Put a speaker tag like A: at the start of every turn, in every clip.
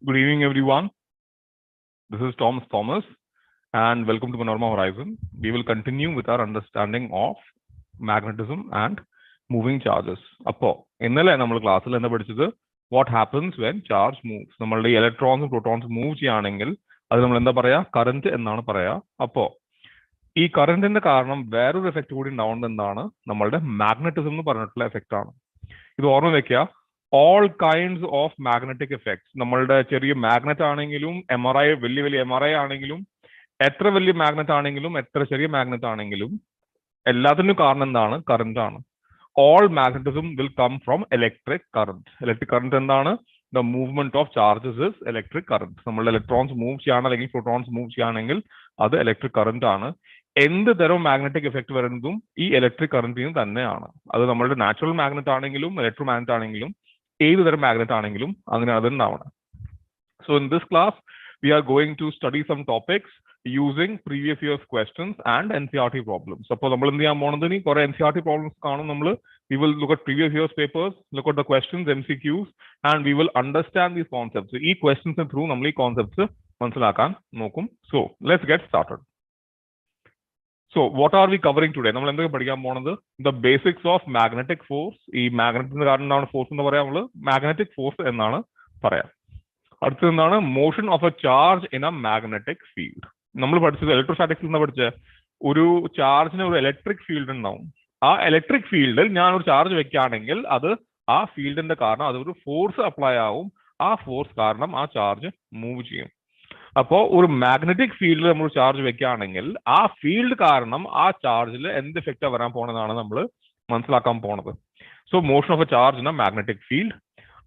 A: Good evening, everyone. This is Thomas, and welcome to Manorama Horizon. We will continue with our understanding of magnetism and moving charges. അപ്പോൾ ഇന്നലെ നമ്മൾ ക്ലാസ്സിൽ എന്താ പഠിച്ചത്? What happens when charge moves? നമ്മളുടെ ഇലക്ട്രോൺസും പ്രോട്ടോൺസും move ചെയ്യുകയാണെങ്കിൽ അത് നമ്മൾ എന്താ പറയാ? കറന്റ് എന്നാണ് പറയാ. അപ്പോൾ ഈ കറന്റിന്റെ കാരണം വേറൊരു എഫക്ട് കൂടി ഉണ്ടാവുന്നത് എന്താണ്? നമ്മളുടെ മാഗ്നറ്റിസം എന്ന് പറഞ്ഞിട്ടുള്ള എഫക്റ്റ് ആണ്. ഇത് ഓർമ്മ വെക്കുക. All kinds of magnetic effects. നമ്മളുടെ ചെറിയ മാഗ്നറ്റ് ആണെങ്കിലും MRI വലിയ MRI ആണെങ്കിലും എത്ര വലിയ മാഗ്നറ്റ് ആണെങ്കിലും എത്ര ചെറിയ മാഗ്നറ്റ് ആണെങ്കിലും എല്ലാത്തിനും കാരണം എന്താണ്? കറന്റ് ആണ്. All magnetism will come from electric current. Electric current എന്താണ്? The movement of charges is electric current. നമ്മളുടെ ഇലക്ട്രോൺസ് മൂവ് ചെയ്യണം അല്ലെങ്കിൽ പ്രോട്ടോൺസ് മൂവ് ചെയ്യുകയാണെങ്കിൽ അത് ഇലക്ട്രിക് കറന്റ് ആണ്. എന്ത് തരം മാഗ്നറ്റിക് എഫക്ട് വരുന്നതും ഈ ഇലക്ട്രിക് കറന്റിന് തന്നെയാണ്. അത് നമ്മളുടെ നാച്ചുറൽ മാഗ്നറ്റ് ആണെങ്കിലും ഇലക്ട്രോ മാഗ്നറ്റ് ആണെങ്കിലും ഏത് തരം മാഗ്നറ്റ് ആണെങ്കിലും അങ്ങനെ അതുണ്ടാവണം. So in this class we are going to study some topics using previous year's questions and NCERT problems. അപ്പോൾ നമ്മൾ എന്ത് ചെയ്യാൻ പോണത്? ഇനി കുറെ NCERT problems കാണും നമ്മൾ. We will look at previous year's papers, look at the questions, MCQs, and we will understand these concepts. ഈ questions through നമ്മൾ ഈ concepts മനസ്സിലാക്കാൻ നോക്കും. So let's get started. So what are we covering today? നമ്മൾ എന്തൊക്കെ പഠിക്കാൻ പോണത്? The basics of magnetic force. ഈ മാഗ്നറ്റിന് കാരണം എന്താണ് ഫോഴ്സ് എന്ന് പറയാം? നമ്മൾ മാഗ്നറ്റിക് ഫോഴ്സ് എന്നാണ് പറയാം. അടുത്തത് എന്താണ്? Motion of A charge in A magnetic field. നമ്മൾ പഠിച്ചത് ഇലക്ട്രോസ്റ്റാറ്റിക്സിൽ നിന്ന് പഠിച്ച ഒരു ചാർജിന് ഒരു ഇലക്ട്രിക് ഫീൽഡ് ഉണ്ടാവും. ആ ഇലക്ട്രിക് ഫീൽഡിൽ ഞാൻ ഒരു ചാർജ് വെക്കുകയാണെങ്കിൽ അത് ആ ഫീൽഡിന്റെ കാരണം അതൊരു ഫോഴ്സ് അപ്ലൈ ആവും. ആ ഫോഴ്സ് കാരണം ആ ചാർജ് മൂവ് ചെയ്യും. അപ്പോൾ ഒരു മാഗ്നറ്റിക് ഫീൽഡിൽ നമ്മൾ ചാർജ് വെക്കുകയാണെങ്കിൽ ആ ഫീൽഡ് കാരണം ആ ചാർജിൽ എന്ത് എഫക്റ്റാ വരാൻ പോണെന്നാണ് നമ്മൾ മനസ്സിലാക്കാൻ പോണത്. So motion of A charge in A magnetic field.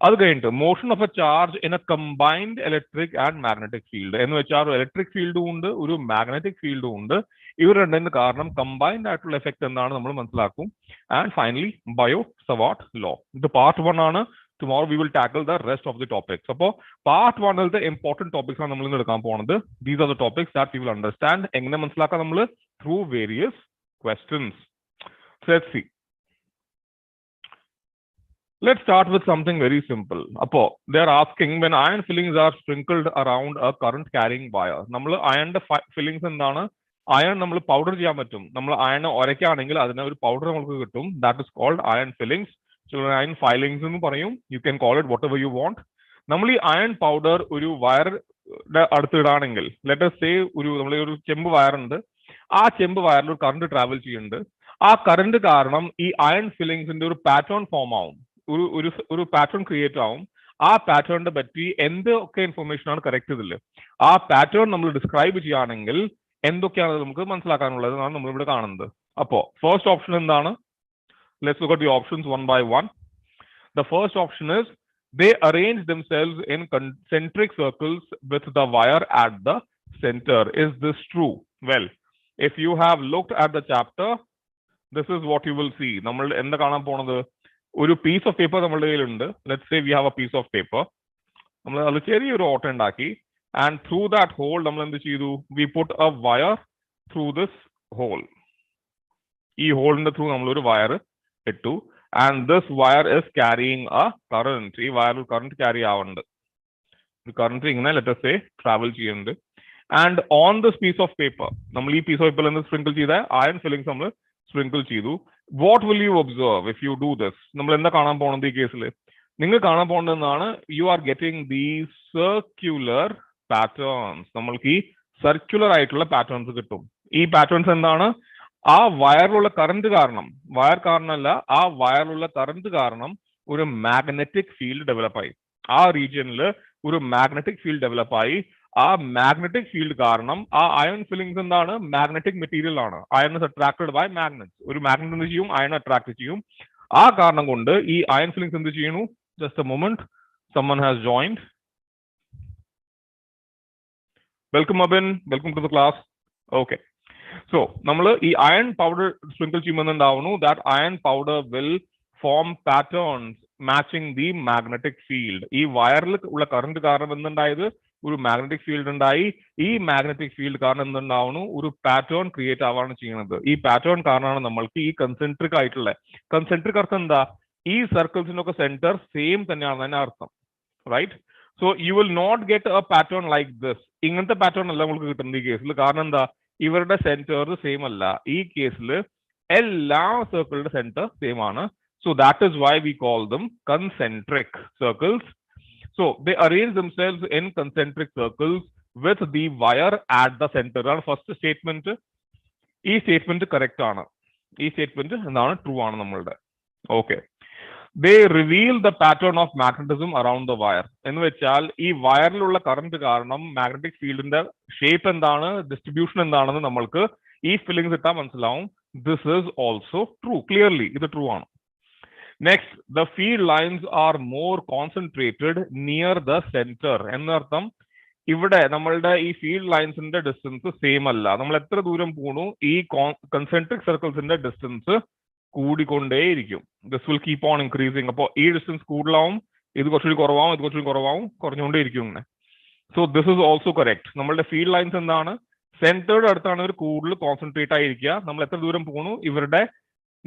A: അത് കഴിഞ്ഞിട്ട് motion of A charge in A combined electric and magnetic field എന്ന് വെച്ചാൽ ഒരു ഇലക്ട്രിക് ഫീൽഡും ഉണ്ട് ഒരു മാഗ്നറ്റിക് ഫീൽഡും ഉണ്ട്. ഇവർ രണ്ടിന്റെ കാരണം കമ്പൈൻഡ് ആയിട്ടുള്ള എഫക്ട് എന്താണ് നമ്മൾ മനസ്സിലാക്കും. And finally Biot Savart law. ഇത് പാർട്ട് 1 ആണ്. Tomorrow we will tackle the rest of the topics. So part 1 is the important topics ആണ് നമ്മൾ ഇന്ന് എടുക്കാൻ പോകുന്നത്. These are the topics that we will understand. എങ്ങനെ മനസ്സിലാക്കാം നമ്മൾ? Through various questions. So let's see. Let's start with something very simple. അപ്പോൾ they are asking when iron fillings are sprinkled around a current carrying wire. നമ്മൾ അയണിന്റെ fillings എന്താണ്? Iron നമ്മൾ powder ചെയ്യാൻ പറ്റും. നമ്മൾ അയൺ ഉരയ്ക്കുകയാണെങ്കിൽ അതിന് ഒരു പൗഡർ നമുക്ക് കിട്ടും. That is called iron fillings. Iron filings എന്ന് പറയും. You can call it what ever you want. നമ്മൾ ഈ അയൺ പൗഡർ ഒരു വയറിന്റെ അടുത്ത് ഇടാണെങ്കിൽ ലെറ്റ് us say നമ്മൾ ഒരു ചെമ്പ് വയറുണ്ട്. ആ ചെമ്പ് വയറിൽ ഒരു കറണ്ട് ട്രാവൽ ചെയ്യുന്നുണ്ട്. ആ കറണ്ട് കാരണം ഈ അയൺ ഫില്ലിങ്സിന്റെ ഒരു പാറ്റേൺ ഫോം ആവും. ഒരു പാറ്റേൺ ക്രിയേറ്റ് ആവും. ആ പാറ്റേണിനെ പറ്റി എന്തൊക്കെ ഇൻഫർമേഷൻ ആണ് കറക്റ്റ് ഇതിൽ ആ പാറ്റേൺ നമ്മൾ ഡിസ്ക്രൈബ് ചെയ്യുകയാണെങ്കിൽ എന്തൊക്കെയാണ് നമുക്ക് മനസ്സിലാക്കാനുള്ളത് എന്നാണ് നമ്മൾ ഇവിടെ കാണുന്നത്. അപ്പോ ഫസ്റ്റ് ഓപ്ഷൻ എന്താണ്? Let's look at the options one by one. The first option is they arrange themselves in concentric circles with the wire at the center. Is this true? Well, if you have looked at the chapter, this is what you will see. നമ്മൾ എന്താ കാണാൻ പോണത്? ഒരു piece of paper നമ്മുടെ കയ്യിലുണ്ട്. Let's say we have a piece of paper. നമ്മൾ അത് ചെറിയൊരു ഓട്ട ഉണ്ടാക്കി and through that hole നമ്മൾ എന്ത് ചെയ്തു? We put a wire through this hole. ഈ ഹോളിന്റെ ത്രൂ നമ്മൾ ഒരു വയർ ഇട്ടു. And this wire is carrying a current. ഈ വയറിൽ കറണ്ട് ക്യാരി ആവുന്നുണ്ട്. കറണ്ട് ഇങ്ങനെ let us say ട്രാവൽ ചെയ്യുന്നുണ്ട്. And on this piece of paper നമ്മൾ ഈ പീസ് ഓഫ് പേപ്പറിൽ നിന്ന് സ്പ്രിങ്കിൾ ചെയ്ത അയൺ ഫില്ലിങ്സ് നമ്മൾ സ്പ്രിങ്കിൾ ചെയ്തു. What will you observe if you do this? നമ്മൾ എന്താ കാണാൻ പോകുന്നത് ഈ കേസിൽ? നിങ്ങൾ കാണാൻ പോകുന്നതെന്നാണ് you are getting these circular patterns. നമ്മൾക്ക് ഈ സർക്യുലർ ആയിട്ടുള്ള പാറ്റേൺസ് കിട്ടും. ഈ പാറ്റേൺസ് എന്താണ്? ആ വയറിലുള്ള കറണ്ട് കാരണം കാരണമല്ല ആ വയറിലുള്ള കറണ്ട് കാരണം ഒരു മാഗ്നറ്റിക് ഫീൽഡ് ഡെവലപ്പായി. ആ റീജിയനിൽ ഒരു മാഗ്നറ്റിക് ഫീൽഡ് ഡെവലപ്പായി. ആ മാഗ്നറ്റിക് ഫീൽഡ് കാരണം ആ അയൺ ഫില്ലിങ്സ് എന്താണ്? മാഗ്നറ്റിക് മെറ്റീരിയൽ ആണ്. Iron is attracted by magnets. ഒരു മാഗ്നറ്റ് എന്ത് ചെയ്യും? അയൺ അട്രാക്ട് ചെയ്യും. ആ കാരണം കൊണ്ട് ഈ അയൺ ഫില്ലിങ്സ് എന്ത് ചെയ്യുന്നു? Just a moment, someone has joined. Welcome Abin, welcome to the class. Okay. So നമ്മൾ ഈ അയൺ പൗഡർ സ്പ്രിങ്കിൾ ചെയ്യുന്നുണ്ടാവുന്നു. That iron powder will form patterns matching the magnetic field. ഈ വയറിൽ ഉള്ള കറണ്ട് കാരണം എന്തുണ്ടായത്? ഒരു മാഗ്നറ്റിക് ഫീൽഡ് ഉണ്ടായി. ഈ മാഗ്നറ്റിക് ഫീൽഡ് കാരണം എന്തുണ്ടാവുന്നു? ഒരു പാറ്റേൺ ക്രിയേറ്റ് ആവാണ് ചെയ്യുന്നത്. ഈ പാറ്റേൺ കാരണമാണ് നമ്മൾക്ക് ഈ കൺസെൻട്രിക് ആയിട്ടുള്ള കൺസെൻട്രിക് അർത്ഥം എന്താ? ഈ സർക്കിൾസിനൊക്കെ സെന്റർ സെയിം തന്നെയാണെന്ന് തന്നെ അർത്ഥം. Right? So you will not get a pattern like this. ഇങ്ങനത്തെ പാറ്റേൺ അല്ല നമുക്ക് കിട്ടുന്നത് ഈ കേസിൽ. കാരണം എന്താ, ഇവരുടെ സെന്റർ സെയിം അല്ല. ഈ കേസിൽ എല്ലാ സർക്കിളുടെ സെന്റർ സെയിം ആണ്. So that is why we call them concentric circles. So they arrange themselves in concentric circles with the wire at the center. ആണ് ഫസ്റ്റ് സ്റ്റേറ്റ്മെന്റ്. ഈ സ്റ്റേറ്റ്മെന്റ് കറക്റ്റ് ആണ്. ഈ സ്റ്റേറ്റ്മെന്റ് എന്താണ്, ട്രൂ ആണ് നമ്മളുടെ. Okay. They reveal the pattern of magnetism around the wire. എന്ന് വെച്ചാൽ ഈ വയറിലുള്ള കറന്റ് കാരണം മാഗ്നറ്റിക് ഫീൽഡിന്റെ ഷേപ്പ് എന്താണ്, ഡിസ്ട്രിബ്യൂഷൻ എന്താണെന്ന് നമ്മൾക്ക് ഈ ഫില്ലിങ്സ് ഇട്ടാൽ മനസ്സിലാവും. This is also true. Clearly ഇത് ട്രൂ ആണ്. Next, the field lines are more concentrated near the center. എന്നർത്ഥം ഇവിടെ നമ്മളുടെ ഈ ഫീൽഡ് ലൈൻസിന്റെ ഡിസ്റ്റൻസ് സെയിം അല്ല. നമ്മൾ എത്ര ദൂരം പോണു, ഈ കൺസെൻട്രിക് സർക്കിൾസിന്റെ ഡിസ്റ്റൻസ് കൂടിക്കൊണ്ടേയിരിക്കും. This will keep on increasing. അപ്പോൾ ഈ ഡിസ്റ്റൻസ് കൂടുതലാവും, ഇത് കുറച്ചുകൂടി കുറവാവും, ഇത് കുറച്ചുകൂടി കുറവാവും, കുറഞ്ഞുകൊണ്ടേയിരിക്കും ഇങ്ങനെ. So this is also correct. നമ്മളുടെ ഫീൽഡ് ലൈൻസ് എന്താണ്, സെന്റേർഡ് അടുത്താണ് ഇവർ കൂടുതൽ കോൺസെൻട്രേറ്റ് ആയിരിക്കുക. നമ്മൾ എത്ര ദൂരം പോണു, ഇവരുടെ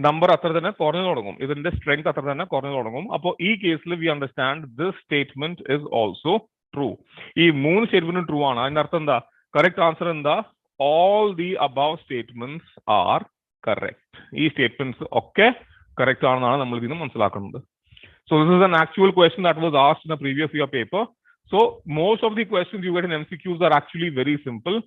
A: നമ്പർ അത്ര തന്നെ കുറഞ്ഞു തുടങ്ങും, ഇതിന്റെ സ്ട്രെങ്ത് അത്ര തന്നെ കുറഞ്ഞു തുടങ്ങും. അപ്പോൾ ഈ കേസിൽ we understand this statement is also true. ഈ മൂന്ന് സ്റ്റേറ്റ്മെന്റും ട്രൂ ആണ്. അതിന്റെ അർത്ഥം എന്താ, കറക്റ്റ് ആൻസർ എന്താ, all the above statements are correct. ഈ സ്റ്റേറ്റ്മെന്റ്സ് ഒക്കെ കറക്റ്റ് ആണെന്നാണ് നമ്മൾ ഇതിന് മനസ്സിലാക്കുന്നത്. So this is an actual question that was asked in a previous year paper. So most of the questions you get in MCQs are actually very simple.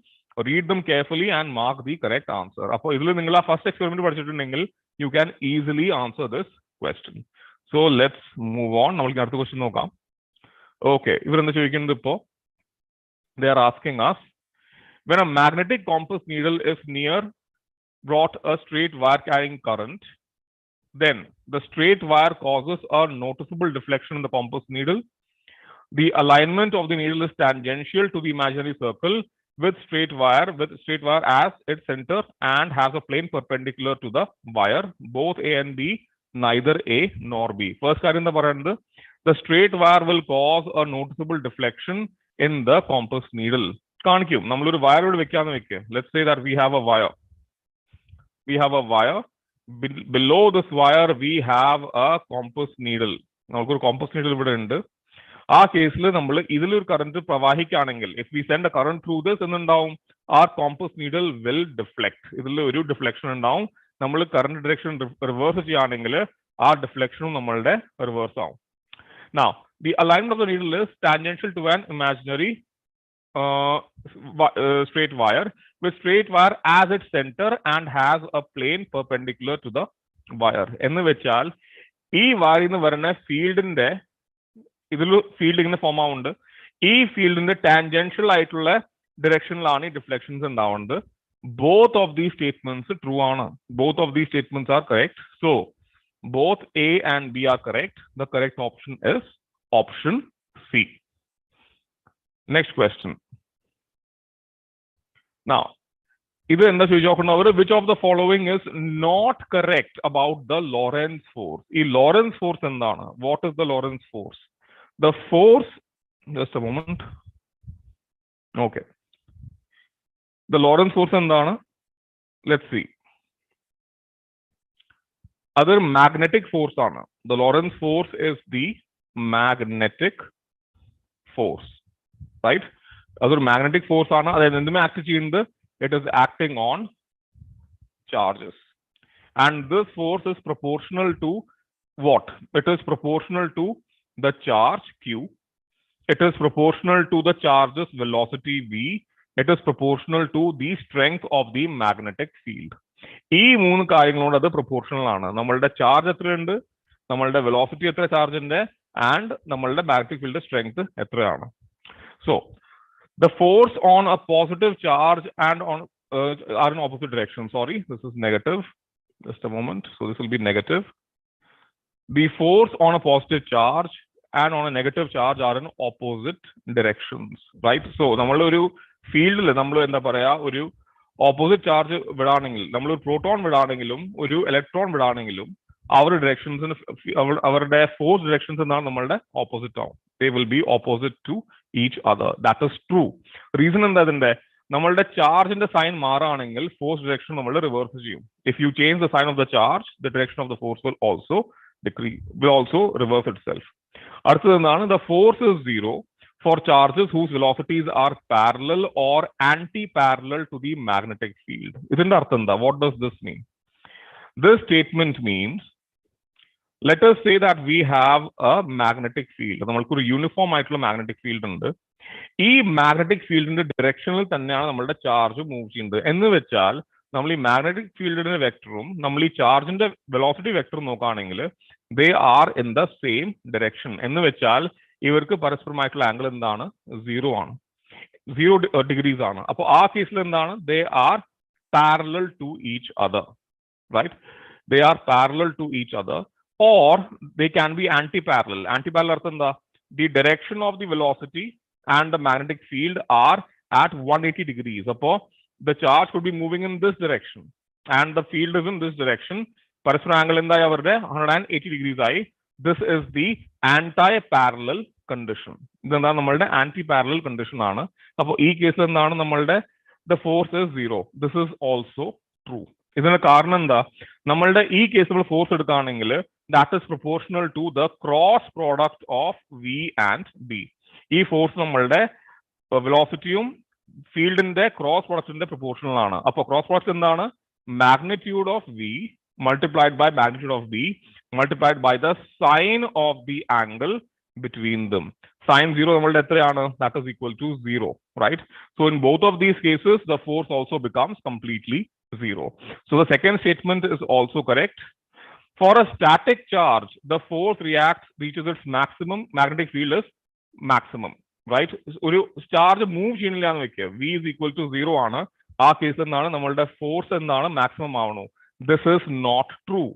A: Read them carefully and mark the correct answer. അപ്പോൾ ഇതിൽ നിങ്ങൾ ആ first experiment പഠിച്ചിട്ടുണ്ടെങ്കിൽ you can easily answer this question. So let's move on. നമ്മൾക്ക് അടുത്ത question നോക്കാം. Okay, ഇവരെന്താ ചോദിക്കുന്നത് ഇപ്പോ, they are asking us, when a magnetic compass needle is near brought a straight wire carrying current, then the straight wire causes a noticeable deflection in the compass needle. The alignment of the needle is tangential to the imaginary circle with straight wire as its center and has a plane perpendicular to the wire, both A and B, neither A nor B. First കാര്യം എന്താ പറയുന്നത്, the straight wire will cause a noticeable deflection in the compass needle. കാണിക്കും, നമ്മളൊരു wire ഇവിടെ വെക്കാന്ന് വെക്കുക. Let's say that we have a wire. Below this wire we have a compass needle. നമുക്കൊരു compass needle ഇവിടെ ഉണ്ട്. ആ കേസിൽ നമ്മൾ ഇതിലൊരു കറന്റ് പ്രവാഹിക്കുകയാണെങ്കിൽ, if we send a current through this, എന്നുണ്ടാവും, our compass needle will deflect. ഇതിൽ ഒരു ഡിഫ്ലക്ഷൻ ഉണ്ടാവും. നമ്മൾ കറന്റ് ഡിറക്ഷൻ റിവേഴ്സ് ചെയ്യുകയാണെങ്കിൽ ആ ഡിഫ്ലക്ഷനും നമ്മളുടെ റിവേഴ്സ് ആവും. Now the alignment of the needle is tangential to an imaginary straight wire with straight wire as its center and has a plane perpendicular to the wire. എന്ന് വെച്ചാൽ ഈ വയറിൽ നിന്ന് വരുന്ന ഫീൽഡിന്റെ ഇതിൽ ഫീൽഡ് ഇങ്ങനെ ഫോം ആവുന്നുണ്ട്. ഈ ഫീൽഡിന്റെ ടാൻജൻഷ്യൽ ആയിട്ടുള്ള ഡിറക്ഷനിലാണ് ഈ ഡിഫ്ലക്ഷൻസ് ഉണ്ടാവുന്നത്. Both of these statements true ആണ്. Both of these statements are correct. So both A and B are correct. The correct option is option C. Next question. Now, which of the following is not correct about the Lorentz force? Lorentz force endana? What is the Lorentz force? The force, just a moment. Okay. The Lorentz force endana? Let's see. Other magnetic force ആണ്. The Lorentz force is the magnetic force, right? അതൊരു magnetic force ആണ്. അതായത് എന്തുമേ act ചെയ്യുന്നത്, it is acting on charges, and this force is proportional to what? It is proportional to the charge Q. It is proportional to the charge's velocity V. It is proportional to the strength of the magnetic field. ഈ മൂന്ന് കാര്യങ്ങളോട് അത് proportional ആണ്. നമ്മളുടെ charge എത്രയുണ്ട്, നമ്മളുടെ velocity എത്ര ചാർജിന്റെ, ആൻഡ് നമ്മളുടെ മാഗ്നറ്റിക് ഫീൽഡ് സ്ട്രെങ്ത് എത്രയാണ്. So the force on a positive charge and on are in opposite direction. Sorry, this is negative. Just a moment. So this will be negative. The force on a positive charge and on a negative charge are in opposite directions, right? So നമ്മളൊരു ഫീൽഡിൽ നമ്മൾ എന്താ പറയാ, ഒരു opposite charge വിടാണെങ്കിൽ, നമ്മളൊരു proton വിടാണെങ്കിലും ഒരു electron വിടാണെങ്കിലും അവരുടെ ഡയറക്ഷൻസിന് അവരുടെ ഫോഴ്സ് ഡയറക്ഷൻസ് എന്താണ്, നമ്മളുടെ ഓപ്പോസിറ്റ് ആവും. They will be opposite to each other. That is true. Reason എന്താ, അതിന്റെ നമ്മളുടെ ചാർജിന്റെ സൈൻ മാറുകയാണെങ്കിൽ ഫോഴ്സ് ഡയറക്ഷൻ നമ്മൾ റിവേഴ്സ് ചെയ്യും. If you change the sign of the charge, the direction of the force will also reverse itself. അടുത്തത് എന്താണ്, the force is 0 for charges whose velocities are parallel or anti-parallel to the magnetic field. What does this mean? This statement means, let us say that we have a magnetic field. നമ്മൾക്ക് ഒരു uniform ആയിട്ടുള്ള magnetic field ഉണ്ട്. ഈ magnetic ഫീൽഡിന്റെ ഡയറക്ഷനിൽ തന്നെയാണ് നമ്മളുടെ charge move ചെയ്യുന്നത്. എന്ന് വെച്ചാൽ നമ്മൾ ഈ മാഗ്നറ്റിക് ഫീൽഡിന്റെ വെക്ടറും നമ്മൾ ഈ ചാർജിന്റെ വെലോസിറ്റി വെക്ടറും നോക്കുകയാണെങ്കിൽ they are in the same direction. എന്ന് വെച്ചാൽ ഇവർക്ക് പരസ്പരമായിട്ടുള്ള ആംഗിൾ എന്താണ്? 0 ആണ്, 0 ഡിഗ്രീസ് ആണ്. അപ്പോൾ ആ കേസിൽ എന്താണ്? They are parallel to each other, right? They are parallel to each other, or they can be anti-parallel. Anti-parallel അർത്ഥം എന്താ? The direction of the velocity and the magnetic field are at 180 degrees. അപ്പോൾ the charge could be moving in this direction and the field is in this direction. പരസ്പര angle എന്തായി? അവരുടെ 180 degrees ആയി. This is the anti-parallel condition. ഇതെന്താ? നമ്മളുടെ anti-parallel condition ആണ്. അപ്പോൾ ഈ കേസിൽ എന്താണ്? നമ്മളുടെ the force is 0. This is also true. ഇതിന്റെ കാരണം എന്താ? നമ്മളുടെ ഈ കേസ് നമ്മൾ ഫോഴ്സ് എടുക്കുകയാണെങ്കിൽ that is proportional to the cross product of V and B. ഈ ഫോഴ്സ് നമ്മളുടെ വെലോസിറ്റിയും ഫീൽഡിന്റെ ക്രോസ് പ്രൊഡക്റ്റിന്റെ പ്രൊപ്പോർഷണൽ ആണ്. അപ്പോൾ ക്രോസ് പ്രൊഡക്റ്റ് എന്താണ്? Magnitude of V multiplied by magnitude of B multiplied by the sine of the angle between them. Sine 0 നമ്മളുടെ എത്രയാണ്? That is equal to 0, right? So in both of these cases the force also becomes completely 0. So the second statement is also correct. For a static charge, the force reaches its maximum. Magnetic field is maximum, right? ഒരു charge move ചെയ്യണില്ല എന്ന് വെക്കുക, V is equal to 0 ആണ്. ആ case എന്താണ്? നമ്മളുടെ force എന്താണ്? Maximum ആവണു. This is not true.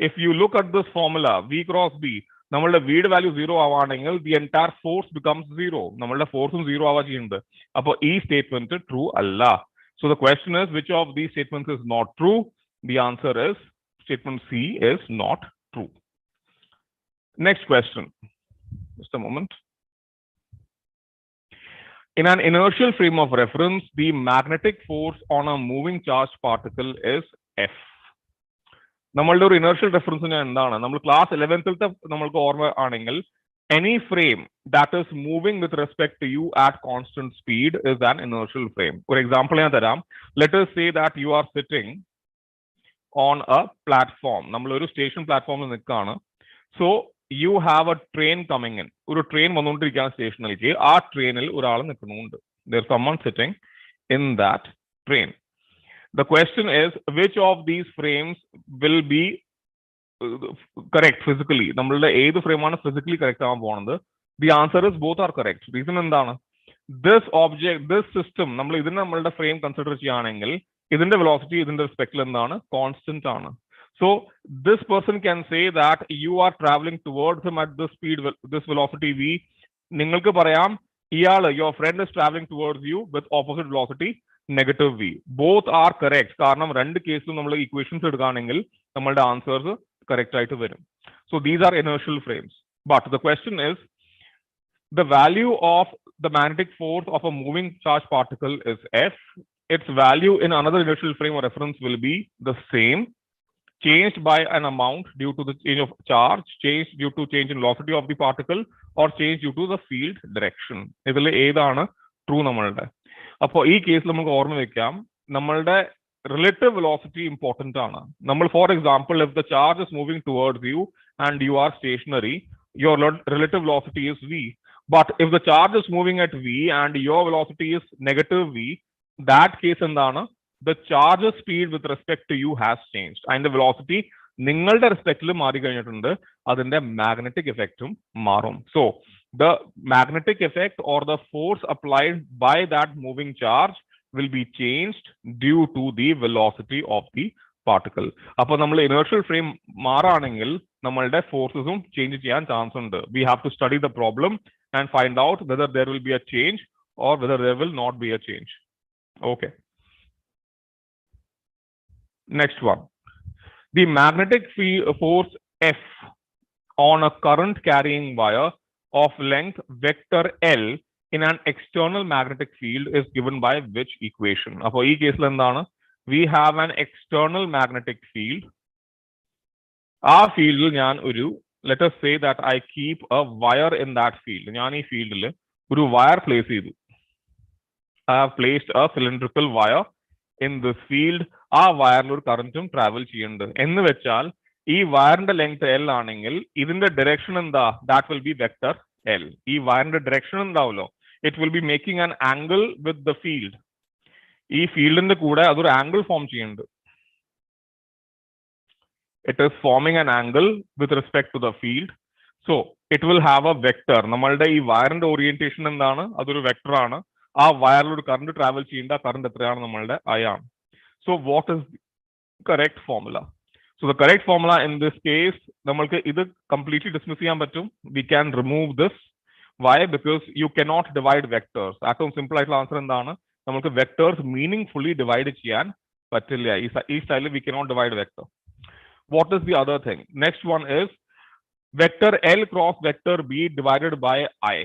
A: If you look at this formula, V cross B, നമ്മളുടെ V യുടെ value 0 ആവാണെങ്കിൽ the entire force becomes 0. നമ്മളുടെ ഫോഴ്സും 0 ആവാ ചെയ്യുന്നത്. അപ്പോൾ ഈ സ്റ്റേറ്റ്മെന്റ് ട്രൂ അല്ല. So the question is, which of these statements is not true? The answer is statement C is not true. Next question. Just a moment. In an inertial frame of reference, the magnetic force on a moving charged particle is F. നമ്മളുടെ ഒരു inertial reference എന്താണ്? നമ്മൾ class 11th നമ്മൾക്ക് ഓർമ്മ ആണെങ്കിൽ any frame that is moving with respect to you at constant speed is an inertial frame. For example, let us say that you are sitting on a platform. നമ്മൾ ഒരു station പ്ലാറ്റ്ഫോമിൽ നിൽക്കുകയാണ്. So you have a train coming in. ഒരു train വന്നുകൊണ്ടിരിക്കുകയാണ് സ്റ്റേഷനിലേക്ക്. ആ ട്രെയിനിൽ ഒരാൾ നിൽക്കുന്നുണ്ട്. There's someone sitting in that train. The question is, which of these frames will be correct physically? നമ്മളുടെ ഏത് ഫ്രെയിമാണ് ഫിസിക്കലി കറക്റ്റ് ആവാൻ പോകുന്നത്? The answer is both are correct. Reason എന്താണ്? This object, this system, നമ്മൾ ഇതിനെ നമ്മളുടെ ഫ്രെയിം കൺസിഡർ ചെയ്യുകയാണെങ്കിൽ ഇതിന്റെ വെലോസിറ്റി ഇതിന്റെ റെസ്പെക്റ്റിൽ എന്താണ്? കോൺസ്റ്റന്റ് ആണ്. So this person can say that you are traveling towards him at this speed, this velocity V. നിങ്ങൾക്ക് പറയാം ഇയാൾ, your friend is traveling towards you with opposite velocity negative V. Both are correct. കാരണം രണ്ട് കേസിലും നമ്മൾ equations എടുക്കുകയാണെങ്കിൽ നമ്മളുടെ answers correct ആയിട്ട് വരും. So these are inertial frames. But the question is, the value of the magnetic force of a moving charged particle is F. Its value in another inertial frame or reference will be the same, changed by an amount due to the change of charge, changed due to change in velocity of the particle, or changed due to the field direction. ഇതിൽ ഏതാണ് true നമ്മളുടെ? അപ്പോൾ ഈ കേസിൽ നമുക്ക് ഓർമ്മ വെക്കാം, നമ്മളുടെ relative velocity important ആണ്. നമ്മൾ for example, if the charge is moving towards you and you are stationary, your relative velocity is V. But if the charge is moving at V and your velocity is negative V, that case എന്താണ്? The charge's speed with respect to you has changed. And the velocity നിങ്ങളുടെ റെസ്പെക്റ്റിൽ മാറി കഴിഞ്ഞിട്ടുണ്ട്. അതിന്റെ magnetic എഫക്റ്റും മാറും. So the magnetic effect or the force applied by that moving charge will be changed due to the velocity of the particle. അപ്പോൾ നമ്മൾ inertial frame മാറാണെങ്കിൽ നമ്മളുടെ ഫോഴ്സസും change ചെയ്യാൻ ചാൻസ് ഉണ്ട്. We have to study the problem and find out whether there will be a change or whether there will not be a change. Okay. Next one. The magnetic force F on a current carrying wire of length vector L in an external magnetic field is given by which equation? അപ്പോൾ ഈ കേസിൽ എന്താണ്? We have an external magnetic field. ആ ഫീൽഡിൽ ഞാൻ ഒരു, let us say that I keep a wire in that field. ഞാൻ ഈ ഫീൽഡിൽ ഒരു വയർ പ്ലേസ് ചെയ്തു. I have placed a cylindrical wire in this field. ആ വയറിൽ ഒരു കറന്റും ട്രാവൽ ചെയ്യുന്നുണ്ട് എന്ന് വെച്ചാൽ ഈ വയറിന്റെ ലെങ്ത് എൽ ആണെങ്കിൽ ഇതിന്റെ ഡയറക്ഷൻ എന്താ? That will be vector L. ഈ വയറിന്റെ ഡയറക്ഷൻ എന്താവല്ലോ? It will be making an angle with the field. ഈ ഫീൽഡിന്റെ കൂടെ അതൊരു ആംഗിൾ ഫോം ചെയ്യുന്നുണ്ട്. It is forming an angle with respect to the field. So it will have a vector. നമ്മളുടെ ഈ വയറിന്റെ ഓറിയന്റേഷൻ എന്താണ്? അതൊരു വെക്ടർ ആണ്. ആ വയറിൽ ഒരു കറണ്ട് ട്രാവൽ ചെയ്യേണ്ട കറണ്ട് എത്രയാണ്? നമ്മളുടെ I ആണ്. So what is correct formula? So the correct formula in this case, നമ്മൾക്ക് ഇത് completely dismiss ചെയ്യാൻ പറ്റും. We can remove this. Why? Because you cannot divide vectors. ഏറ്റവും സിമ്പിൾ ആയിട്ടുള്ള ആൻസർ എന്താണ്? നമുക്ക് വെക്ടേഴ്സ് മീനിങ്ഫുള്ളി ഡിവൈഡ് ചെയ്യാൻ പറ്റില്ല. ഈ സ്റ്റൈലിൽ we cannot divide vector. What is the other thing? Next one is vector L cross vector B divided by I.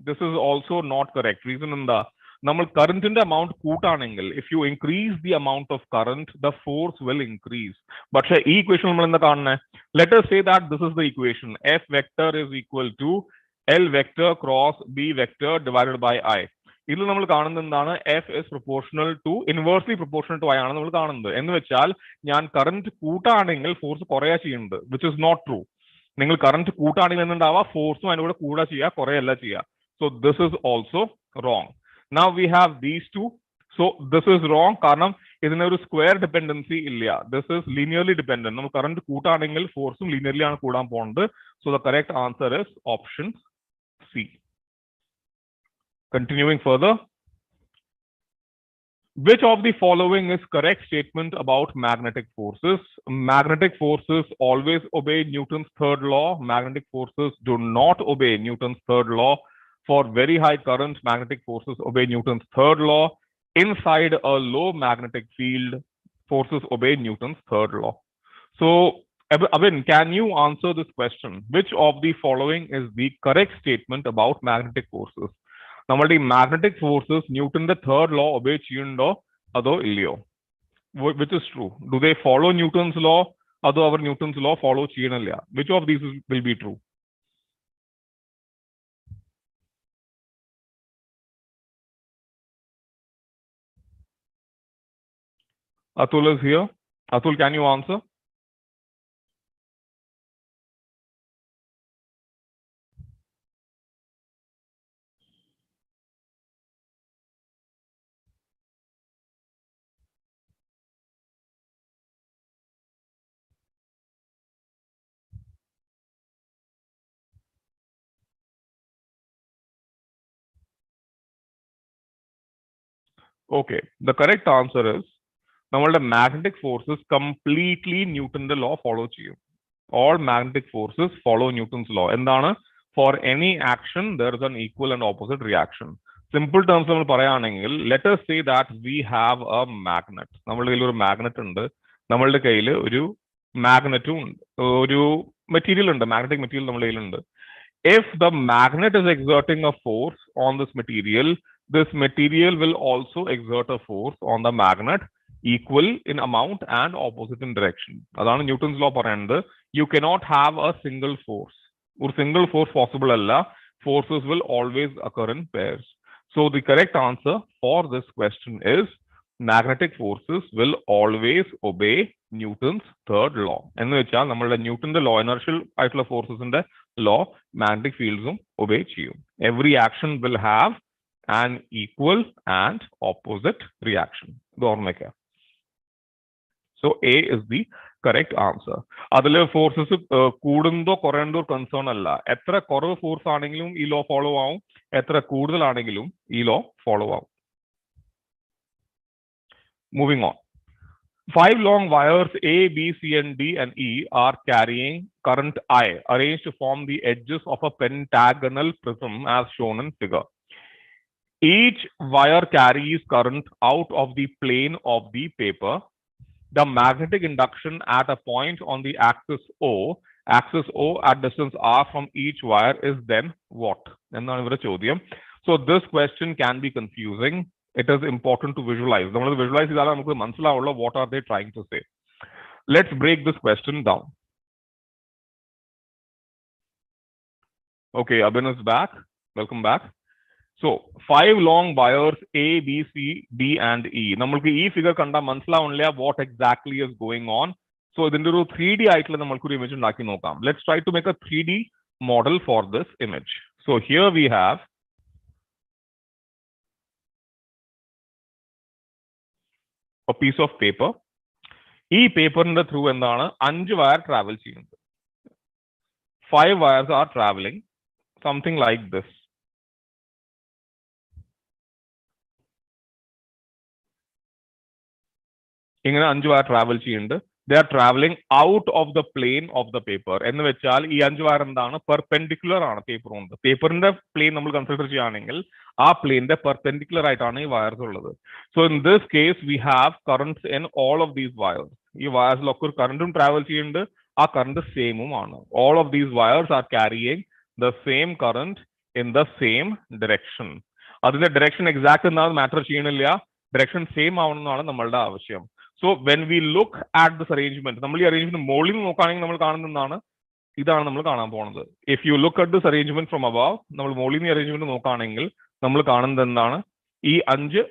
A: This is also not correct. Reason എന്താ? നമ്മൾ കറന്റിന്റെ amount കൂട്ടാണെങ്കിൽ if you increase the amount of current, the force will increase. പക്ഷേ ഈ equation നമ്മൾ എന്താ കാണുന്നത്? Let us say that this is the equation. F vector is equal to L vector cross B vector divided by I. ഇതിൽ നമ്മൾ കാണുന്നത് എന്താണ്? F is proportional to inversely proportional to I ആണ് നമ്മൾ കാണുന്നത്. എന്ന് വെച്ചാൽ ഞാൻ കറന്റ് കൂട്ടാണെങ്കിൽ ഫോഴ്സ് കുറയാ ചെയ്യുന്നുണ്ട്, which is not true. നിങ്ങൾ കറന്റ് കൂട്ടാണെങ്കിൽ എന്തുണ്ടാവുക? ഫോഴ്സും അതിന്റെ കൂടെ കൂടാ ചെയ്യുക, കുറയല്ല ചെയ്യുക. So this is also wrong. Now we have these two. So this is wrong കാരണം ഇതിനൊരു സ്ക്വയർ ഡിപെൻഡൻസി ഇല്ല. This is linearly dependent. നമ്മൾ കറന്റ് കൂട്ടാണെങ്കിൽ ഫോഴ്സും ലീനിയർലി ആണ് കൂടാൻ പോകുന്നത്. So the correct answer is option C. Continuing further. Which of the following is correct statement about magnetic forces? Magnetic forces always obey Newton's third law. Magnetic forces do not obey Newton's third law. For very high current, magnetic forces obey Newton's third law. Inside a low magnetic field, forces obey Newton's third law. So, Abin, can you answer this question? Which of the following is the correct statement about magnetic forces? നമ്മളുടെ ഈ magnetic forces ന്യൂട്ടന്റെ third law obey ചെയ്യുന്നുണ്ടോ അതോ ഇല്ലയോ? Which is true? Do they follow Newton's law അതോ അവർ Newton's law follow ചെയ്യണില്ല? Which of these will be true? Atul is here. Atul, can you answer? Okay, the correct answer is നമ്മളുടെ magnetic forces completely ന്യൂട്ടന്റെ law follow ചെയ്യും. All magnetic forces follow Newton's law. എന്താണ്? For any action, there is an equal and opposite reaction. Simple terms നമ്മൾ പറയുകയാണെങ്കിൽ, let us say that we have a magnet. നമ്മളുടെ കയ്യിൽ ഒരു magnet ഉണ്ട്, നമ്മളുടെ കയ്യിൽ ഒരു മാഗ്നറ്റും ഉണ്ട്, ഒരു മെറ്റീരിയൽ ഉണ്ട്, മാഗ്നറ്റിക് മെറ്റീരിയൽ നമ്മുടെ കയ്യിലുണ്ട്. If the magnet is exerting a force on this material will also exert a force on the magnet, equal in amount and opposite in direction. അതാണ് ന്യൂട്ടൺസ് ലോ പറയുന്നത്. You cannot have a single force. ഒരു single force possible അല്ല. Forces will always occur in pairs. So the correct answer for this question is magnetic forces will always obey Newton's third law. എന്ന് വെച്ചാൽ നമ്മളുടെ ന്യൂട്ടന്റെ law, inertial ആയിട്ടുള്ള ഫോഴ്സസിന്റെ law magnetic ഫീൽഡ്സും obey ചെയ്യും. Every action will have an equal and opposite reaction. ഇത് ഓർമ്മയ്ക്ക. So A is the correct answer. അതില് forces കൂടുന്നതോ കുറയുന്നതോ concern അല്ല. എത്ര കുറവ് ഫോഴ്സ് ആണെങ്കിലും ഈ ലോ ഫോളോ ആവും, എത്ര കൂടുതലാണെങ്കിലും ഈ ലോ ഫോളോ ആവും. Moving on. 5 long wires A, B, C, and D and E are carrying current I arranged to form the edges of a pentagonal prism as shown in figure. Each wire carries current out of the plane of the paper. The magnetic induction at a point on the axis O at distance R from each wire is then what? എന്നാണ് ഇവരുടെ ചോദ്യം. So this question can be confusing. It is important to visualize. നമ്മൾ visualize ചെയ്താൽ നമുക്ക് മനസ്സിലാവുള്ളൂ what are they trying to say. Let's break this question down. Okay, Abhin is back. Welcome back. So 5 long wires A, B, C, D and E. നമ്മൾക്ക് ഈ figure കണ്ടാൽ മനസ്സിലാവുന്നില്ല what exactly is going on. So ഇതിന്റെ ഒരു 3D ആയിട്ടുള്ള നമ്മൾക്ക് ഒരു image ഉണ്ടാക്കി നോക്കാം. Let's try to make a 3D model for this image. So here we have a piece of paper. ഈ പേപ്പറിന്റെ ത്രൂ എന്താണ് 5 വയർ ട്രാവൽ ചെയ്യുന്നത്. 5 wires are traveling something like this. ഇങ്ങനെ 5 വയർ ട്രാവൽ ചെയ്യുന്നുണ്ട്. They are traveling out of the plane of the paper. എന്ന് വെച്ചാൽ ഈ 5 wire എന്താണ് പെർപെൻഡിക്കുലർ ആണ് പേപ്പർ കൊണ്ട്. പേപ്പറിന്റെ പ്ലെയിൻ നമ്മൾ കൺസിഡർ ചെയ്യുകയാണെങ്കിൽ ആ പ്ലെയിന്റെ പെർപെൻഡിക്കുലർ ആയിട്ടാണ് ഈ വയർസ് ഉള്ളത്. So in this case we have currents in all of these wires. ഈ വയർസിലൊക്കെ ഒരു കറന്റും ട്രാവൽ ചെയ്യുന്നുണ്ട്. ആ കറന്റ് സെയിമും ആണ്. All of these wires R carrying the same current in the same direction. അതിന്റെ ഡയറക്ഷൻ എക്സാക്ട് എന്താണെന്ന് മാറ്റർ ചെയ്യണില്ല. ഡയറക്ഷൻ സെയിം ആവണമെന്നാണ് നമ്മളുടെ ആവശ്യം. So when we look at this arrangement, നമ്മൾ ഈ arrangement മുകളിൽ നിന്ന് നോക്കുകയാണെങ്കിൽ നമ്മൾ കാണുന്നതാണ് ഇതാണ് നമ്മൾ കാണാൻ പോകുന്നത്. If you look at this arrangement from above, നമ്മൾ മുകളിൽ നിന്ന് അറേഞ്ച്മെന്റ് നോക്കുകയാണെങ്കിൽ നമ്മൾ കാണുന്നത് എന്താണ് ഈ 5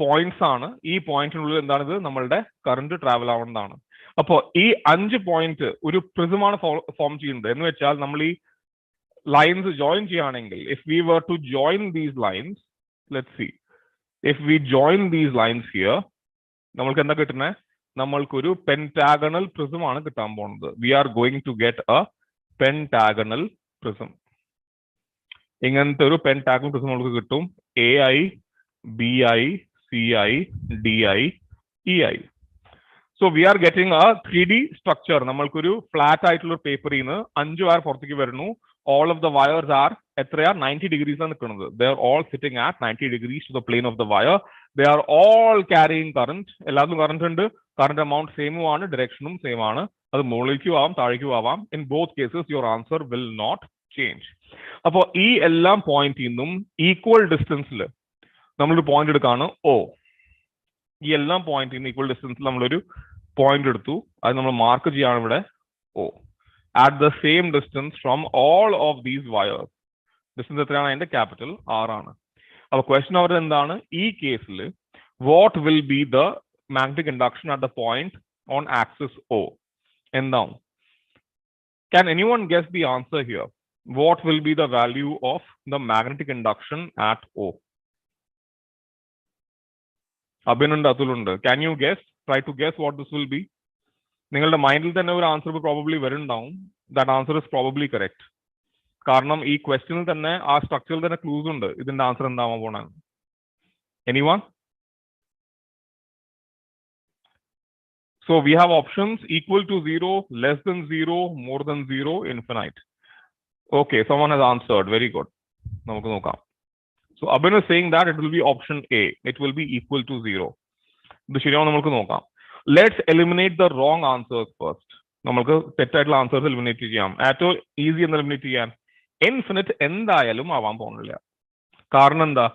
A: പോയിന്റ്സ് ആണ്. ഈ പോയിന്റിനുള്ളിൽ എന്താണിത് നമ്മളുടെ കറന്റ് ട്രാവൽ ആവുന്നതാണ്. അപ്പോൾ ഈ 5 പോയിന്റ് ഒരു പ്രിസമാണ് ഫോം ചെയ്യുന്നത്. എന്ന് വെച്ചാൽ നമ്മൾ ഈ ലൈൻസ് ജോയിൻ ചെയ്യുകയാണെങ്കിൽ if we were to join these lines, let's see, if we join these lines here, നമ്മൾക്ക് എന്താ കിട്ടുന്നത് നമ്മൾക്കൊരു പെന്റാഗണൽ പ്രിസം ആണ് കിട്ടാൻ പോകുന്നത്. We are going to get a pentagonal prism. ഇങ്ങനത്തെ ഒരു പെന്റാഗണൽ പ്രിസം നമുക്ക് കിട്ടും. A I, B I, C I, D I, E I. So we are getting a 3D structure. നമ്മൾക്കൊരു ഫ്ലാറ്റ് ആയിട്ടുള്ള പേപ്പറിൽ നിന്ന് 5 വയർ പുറത്തേക്ക് വരുന്നു. All of the wires are എത്രയാ 90 degrees ആണ് നിൽക്കുന്നത്. They are all sitting at 90 degrees to the plane of the wire. They are all carrying current. എല്ലാത്തിലും കറന്റ് ഉണ്ട്. കറന്റ് amount സെയിം ആണ്. ഡയറക്ഷനും സെയിം ആണ്. അത് മുകളിലേക്കും ആവാം താഴേക്കും ആവാം. In both cases your answer will not change. അപ്പോൾ ഈ എല്ലാ പോയിന്റിൽ നിന്നും ഈക്വൽ ഡിസ്റ്റൻസിൽ നമ്മളൊരു പോയിന്റ് എടുക്കാണ് O. ഈ എല്ലാ പോയിന്റിൽ നിന്നും ഈക്വൽ ഡിസ്റ്റൻസിൽ നമ്മളൊരു പോയിന്റ് എടുത്തു. അത് നമ്മൾ മാർക്ക് ചെയ്യാണ് ഇവിടെ O. At the same distance from all of these wires. Distance എത്രയാണ് അതിന്റെ ക്യാപിറ്റൽ R ആണ്. അപ്പോൾ ക്വസ്റ്റ്യൻ അവർ എന്താണ് ഈ കേസിൽ what will be the magnetic induction at the point on axis O? എന്താണ്? Can anyone guess the answer here? What will be the value of the magnetic induction at O? അഭിനുണ്ട്, അതുലുണ്ട്. Can you guess? Try to guess what this will be. നിങ്ങളുടെ മൈൻഡിൽ തന്നെ ഒരു answer probably വരുന്നുണ്ടാവും. That answer is probably correct. കാരണം ഈ ക്വസ്റ്റ്യനിൽ തന്നെ ആ സ്ട്രക്ചറിൽ തന്നെ ക്ലൂസ് ഉണ്ട് ഇതിന്റെ ആൻസർ എന്താവാൻ പോണ. Anyone? So we have options equal to 0, less than 0, more than 0, infinite. Okay, someone has answered. Very good. നമുക്ക് നോക്കാം. So Abhin is saying that it will be option A. It will be equal to 0. ഇത് ശരിയാവും നമുക്ക് നോക്കാം. Let's eliminate the wrong answers first. നമുക്ക് തെറ്റായിട്ടുള്ള answers eliminate ചെയ്യാം. ഏറ്റവും ഈസി എന്ന് എലിമിനേറ്റ് ചെയ്യാൻ ഇൻഫിനിറ്റ് എന്തായാലും ആവാൻ പോകുന്നില്ല. കാരണം എന്താ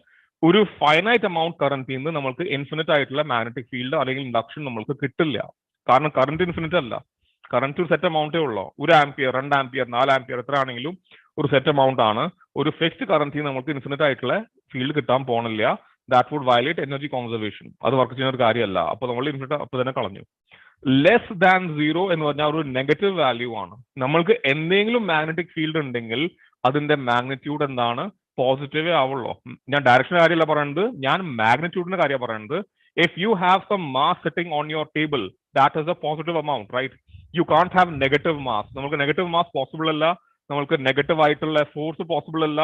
A: ഒരു ഫൈനൈറ്റ് എമൗണ്ട് കറന്റിൽ നിന്ന് നമുക്ക് ഇൻഫിനിറ്റ് ആയിട്ടുള്ള മാഗ്നറ്റിക് ഫീൽഡ് അല്ലെങ്കിൽ ഇൻഡക്ഷൻ നമുക്ക് കിട്ടില്ല. കാരണം കറന്റ് ഇൻഫിനിറ്റ് അല്ല. കറന്റ് ഒരു സെറ്റ് എമൗണ്ടേ ഉള്ളൂ. 1 ആംപിയർ 2 ആംപിയർ 4 ആംപിയർ എത്ര ആണെങ്കിലും ഒരു സെറ്റ് എമൗണ്ട് ആണ്. ഒരു ഫിക്സ്ഡ് കറന്റിൽ നമുക്ക് ഇൻഫിനിറ്റ് ആയിട്ടുള്ള ഫീൽഡ് കിട്ടാൻ പോണില്ല. That would violate energy conservation. അത് വർക്ക് ചെയ്യുന്ന ഒരു കാര്യമല്ല. അപ്പൊ നമ്മൾ ഇൻഫിനിറ്റ് അപ്പൊ തന്നെ കളഞ്ഞു. ലെസ് ദാൻ 0 എന്ന് പറഞ്ഞാൽ ഒരു നെഗറ്റീവ് വാല്യൂ ആണ്. നമ്മൾക്ക് എന്തെങ്കിലും മാഗ്നറ്റിക് ഫീൽഡ് ഉണ്ടെങ്കിൽ അതിന്റെ മാഗ്നിറ്റ്യൂഡ് എന്താണ് പോസിറ്റീവേ ആവുള്ളൂ. ഞാൻ ഡയറക്ഷന്റെ കാര്യമല്ല പറയുന്നത്, ഞാൻ മാഗ്നിറ്റ്യൂഡിന്റെ കാര്യമാണ് പറയുന്നത്. If you have some mass sitting on your table that is a positive amount, right? You can't have negative mass. നമുക്ക് നെഗറ്റീവ് മാസ് പോസിബിൾ അല്ല. നമുക്ക് നെഗറ്റീവ് ആയിട്ടുള്ള ഫോഴ്സ് പോസിബിൾ അല്ല.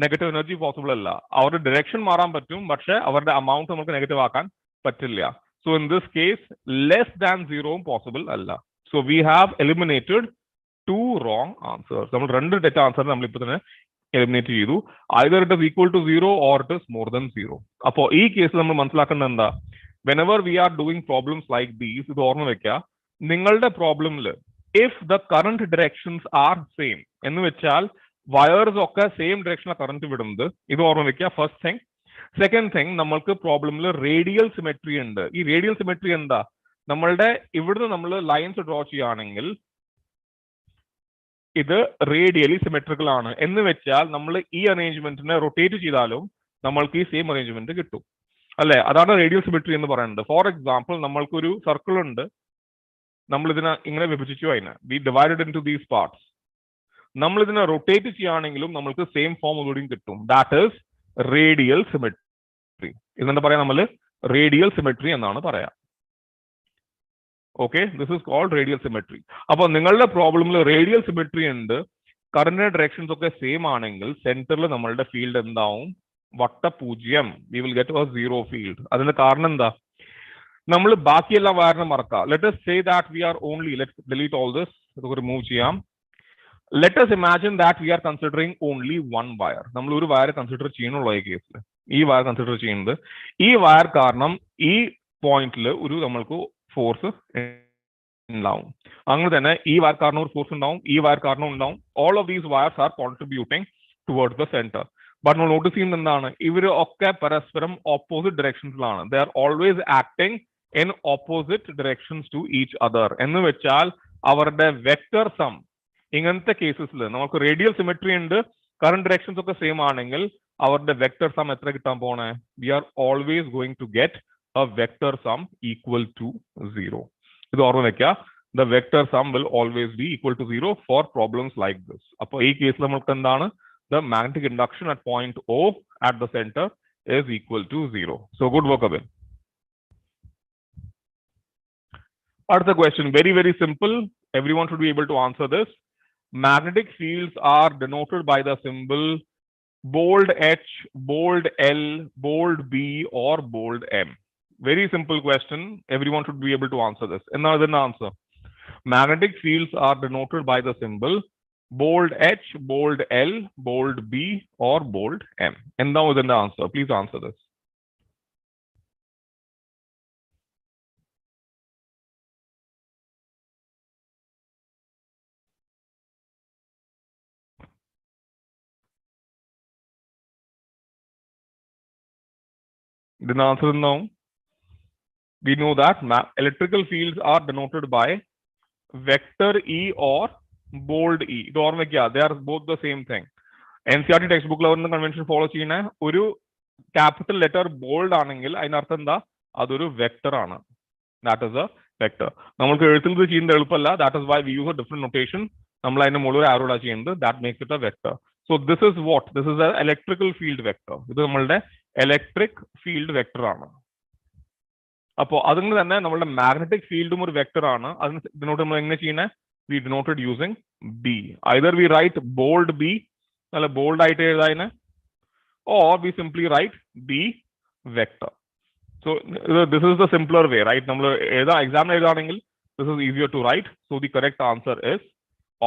A: നെഗറ്റീവ് എനർജി പോസിബിൾ അല്ല. അവരുടെ ഡയറക്ഷൻ മാറാൻ പറ്റും, പക്ഷെ അവരുടെ എമൗണ്ട് നമുക്ക് നെഗറ്റീവ് ആക്കാൻ പറ്റില്ല. So in this case, less than 0 possible alla. So we have eliminated 2 wrong answers. നമ്മൾ രണ്ട് തെറ്റ് ആൻസർ നമ്മൾ ഇപ്പോൾ തന്നെ എലിമിനേറ്റ് ചെയ്തു. either it is equal to 0 or it is more than 0. അപ്പോൾ ഈ കേസിൽ നമ്മൾ മനസ്സിലാക്കേണ്ടത് എന്താ? whenever we are doing problems like these, ഇത് ഓർമ്മ വെക്കുക, നിങ്ങളുടെ പ്രോബ്ലമിൽ if the current directions are same എന്ന് വെച്ചാൽ വയേഴ്സ് ഒക്കെ സെയിം ഡയറക്ഷനിലാണ് കറന്റ് വിടുന്നത്. ഇത് ഓർമ്മ വെക്കുക, ഫസ്റ്റ് തിങ്. സെക്കൻഡ് തിങ്, നമ്മൾക്ക് പ്രോബ്ലമിൽ റേഡിയൽ സിമെട്രി ഉണ്ട്. ഈ റേഡിയൽ സിമെട്രി എന്താ? നമ്മളുടെ ഇവിടുന്ന് നമ്മൾ ലൈൻസ് ഡ്രോ ചെയ്യുകയാണെങ്കിൽ ഇത് റേഡിയലി സിമെട്രിക്കൽ ആണ് എന്ന് വെച്ചാൽ നമ്മൾ ഈ അറേഞ്ച്മെന്റിനെ റൊട്ടേറ്റ് ചെയ്താലും നമ്മൾക്ക് ഈ സെയിം അറേഞ്ച്മെന്റ് കിട്ടും അല്ലെ. അതാണ് റേഡിയൽ സിമെട്രി എന്ന് പറയുന്നത്. ഫോർ എക്സാമ്പിൾ, നമ്മൾക്കൊരു സർക്കിൾ ഉണ്ട്, നമ്മൾ ഇതിനെ ഇങ്ങനെ വിഭജിച്ചു, അതിനെ we divided into these parts. നമ്മൾ ഇതിനെ റൊട്ടേറ്റ് ചെയ്യുകയാണെങ്കിലും നമ്മൾക്ക് സെയിം ഫോം ഒന്നുകൂടിയും കിട്ടും. That is radial symmetry. ഇതെന്താ പറയാ, നമ്മൾ റേഡിയൽ സിമെട്രി എന്നാണ് പറയാ. Okay, this is called radial symmetry. അപ്പൊ നിങ്ങളുടെ പ്രോബ്ലമിൽ റേഡിയൽ സിമെട്രി ഉണ്ട്, കറന്റ് ഡയറക്ഷൻസ് ഒക്കെ സെയിം ആണെങ്കിൽ സെന്ററിൽ നമ്മളുടെ ഫീൽഡ് എന്താവും? വട്ടപൂജ്യം. We will get a zero field. അതിന്റെ കാരണം എന്താ? നമ്മൾ ബാക്കിയെല്ലാം വയറിനെ മറക്കാം. Let us say that we are only, let's delete all this, ഇതൊക്കെ റിമൂവ് ചെയ്യാം. Let us imagine that we are considering only one wire. നമ്മൾ ഒരു വയർ കൺസിഡർ ചെയ്യണുള്ള ഈ കേസിൽ ഈ വയർ കൺസിഡർ ചെയ്യുന്നത്, ഈ വയർ കാരണം ഈ പോയിന്റിൽ ഒരു നമ്മൾക്ക് ഫോഴ്സ് ഉണ്ടാവും. അങ്ങനെ തന്നെ ഈ വയർ കാരണം ഒരു ഫോഴ്സ് ഉണ്ടാവും, ഈ വയർ കാരണം ഉണ്ടാവും. All of these wires are contributing towards the centre. But നമ്മൾ നോട്ടീസ് ചെയ്യുന്നത് എന്താണ്? ഇവർ ഒക്കെ പരസ്പരം ഓപ്പോസിറ്റ് ഡയറക്ഷൻസിലാണ്. They are always acting in opposite directions to each other. എന്ന് വെച്ചാൽ അവരുടെ വെക്ടർ സം, ഇങ്ങനത്തെ കേസസിൽ നമുക്ക് റേഡിയൽ സിമെട്രി ഉണ്ട്, കറന്റ് ഡയറക്ഷൻസ് ഒക്കെ സെയിം ആണെങ്കിൽ അവരുടെ വെക്ടർ സം എത്ര കിട്ടാൻ പോണേ? We are always going to get a vector sum equal to 0. ഇത് ഓർമ്മ വെക്കുക. The vector sum will always be equal to 0 for problems like this. അപ്പോൾ ഈ കേസിൽ നമുക്ക് എന്താണ്? The magnetic induction at point O at the center is equal to 0. So good work, Abhin. അടുത്ത question, very very simple. Everyone should be able to answer this. Magnetic fields are denoted by the symbol bold H, bold L, bold B or bold M. Very simple question. Everyone should be able to answer this. Another answer. Magnetic fields are denoted by the symbol bold H, bold L, bold B or bold M. And now is the answer. Please answer this. The answer is now. We know that electrical fields are denoted by vector E or bold E. They are both the same thing. NCERT textbook level convention follow cheyna oru capital letter bold aanengil adinartham endha adoru vector aanu. That is a vector. Namakku ezhuthunnu cheyyunna eluppalla. That is why we use a different notation. Nammal adine mulla arrow la cheyyunnu. That makes it a vector. So this is what? This is an electrical field vector. Idu nammude electric field vector aanu. അപ്പോൾ അതുകൊണ്ട് തന്നെ നമ്മളുടെ magnetic ഫീൽഡും ഒരു vector ആണ്. അതിന് denote നമ്മൾ എങ്ങനെ ചെയ്യുന്നത്? We denoted using B. Either we write bold B, നല്ല ബോൾഡ് ആയിട്ട് എഴുതാതിന്, or we simply write B vector. So this is the simpler way, right? നമ്മൾ എക്സാമിന് എഴുതാണെങ്കിൽ this is easier to write. So the correct answer is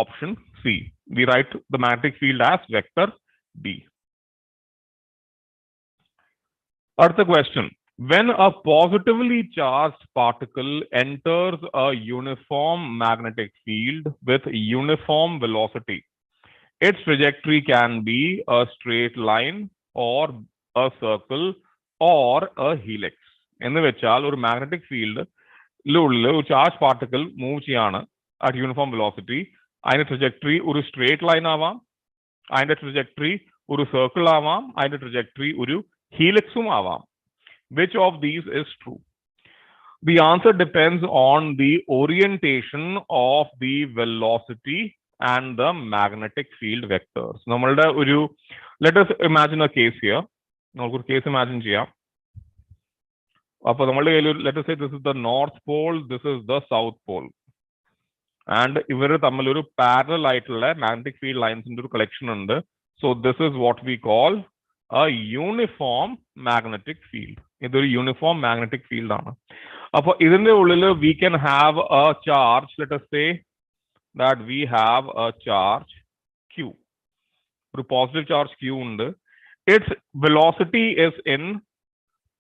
A: option C. We write the magnetic field as vector B. അടുത്ത question. When a positively charged particle enters a uniform magnetic field with uniform velocity, its trajectory can be a straight line or a circle or a helix. എന്ന് വെച്ചാൽ ഒരു magnetic ഫീൽഡിലുള്ള ഒരു charge particle move ചെയ്യാണ് at uniform velocity. അതിന്റെ trajectory ഒരു straight line ആവാം, അതിന്റെ trajectory ഒരു സർക്കിൾ ആവാം, അതിന്റെ ട്രജക്ടറി ഒരു ഹീലിക്സും ആവാം. Which of these is true? The answer depends on the orientation of the velocity and the magnetic field vectors. നമ്മളുടെ ഒരു, let us imagine a case here. നമുക്കൊരു കേസ് ഇമാജിൻ ചെയ്യാം. അപ്പോൾ നമ്മളുടെ കയ്യിൽ, let us say this is the north pole, this is the south pole. And ഇവർ തമ്മിൽ ഒരു പാരലൽ ആയിട്ടുള്ള മാഗ്നറ്റിക് ഫീൽഡ് ലൈൻസിന്റെ ഒരു കളക്ഷൻ ഉണ്ട്. So this is what we call a uniform magnetic field. ഇതൊരു യൂണിഫോം മാഗ്നറ്റിക് ഫീൽഡ് ആണ്. അപ്പൊ ഇതിന്റെ ഉള്ളിൽ we can have a charge. Let us say that we have a charge Q. ഒരു positive charge Q ഉണ്ട്. Its velocity is in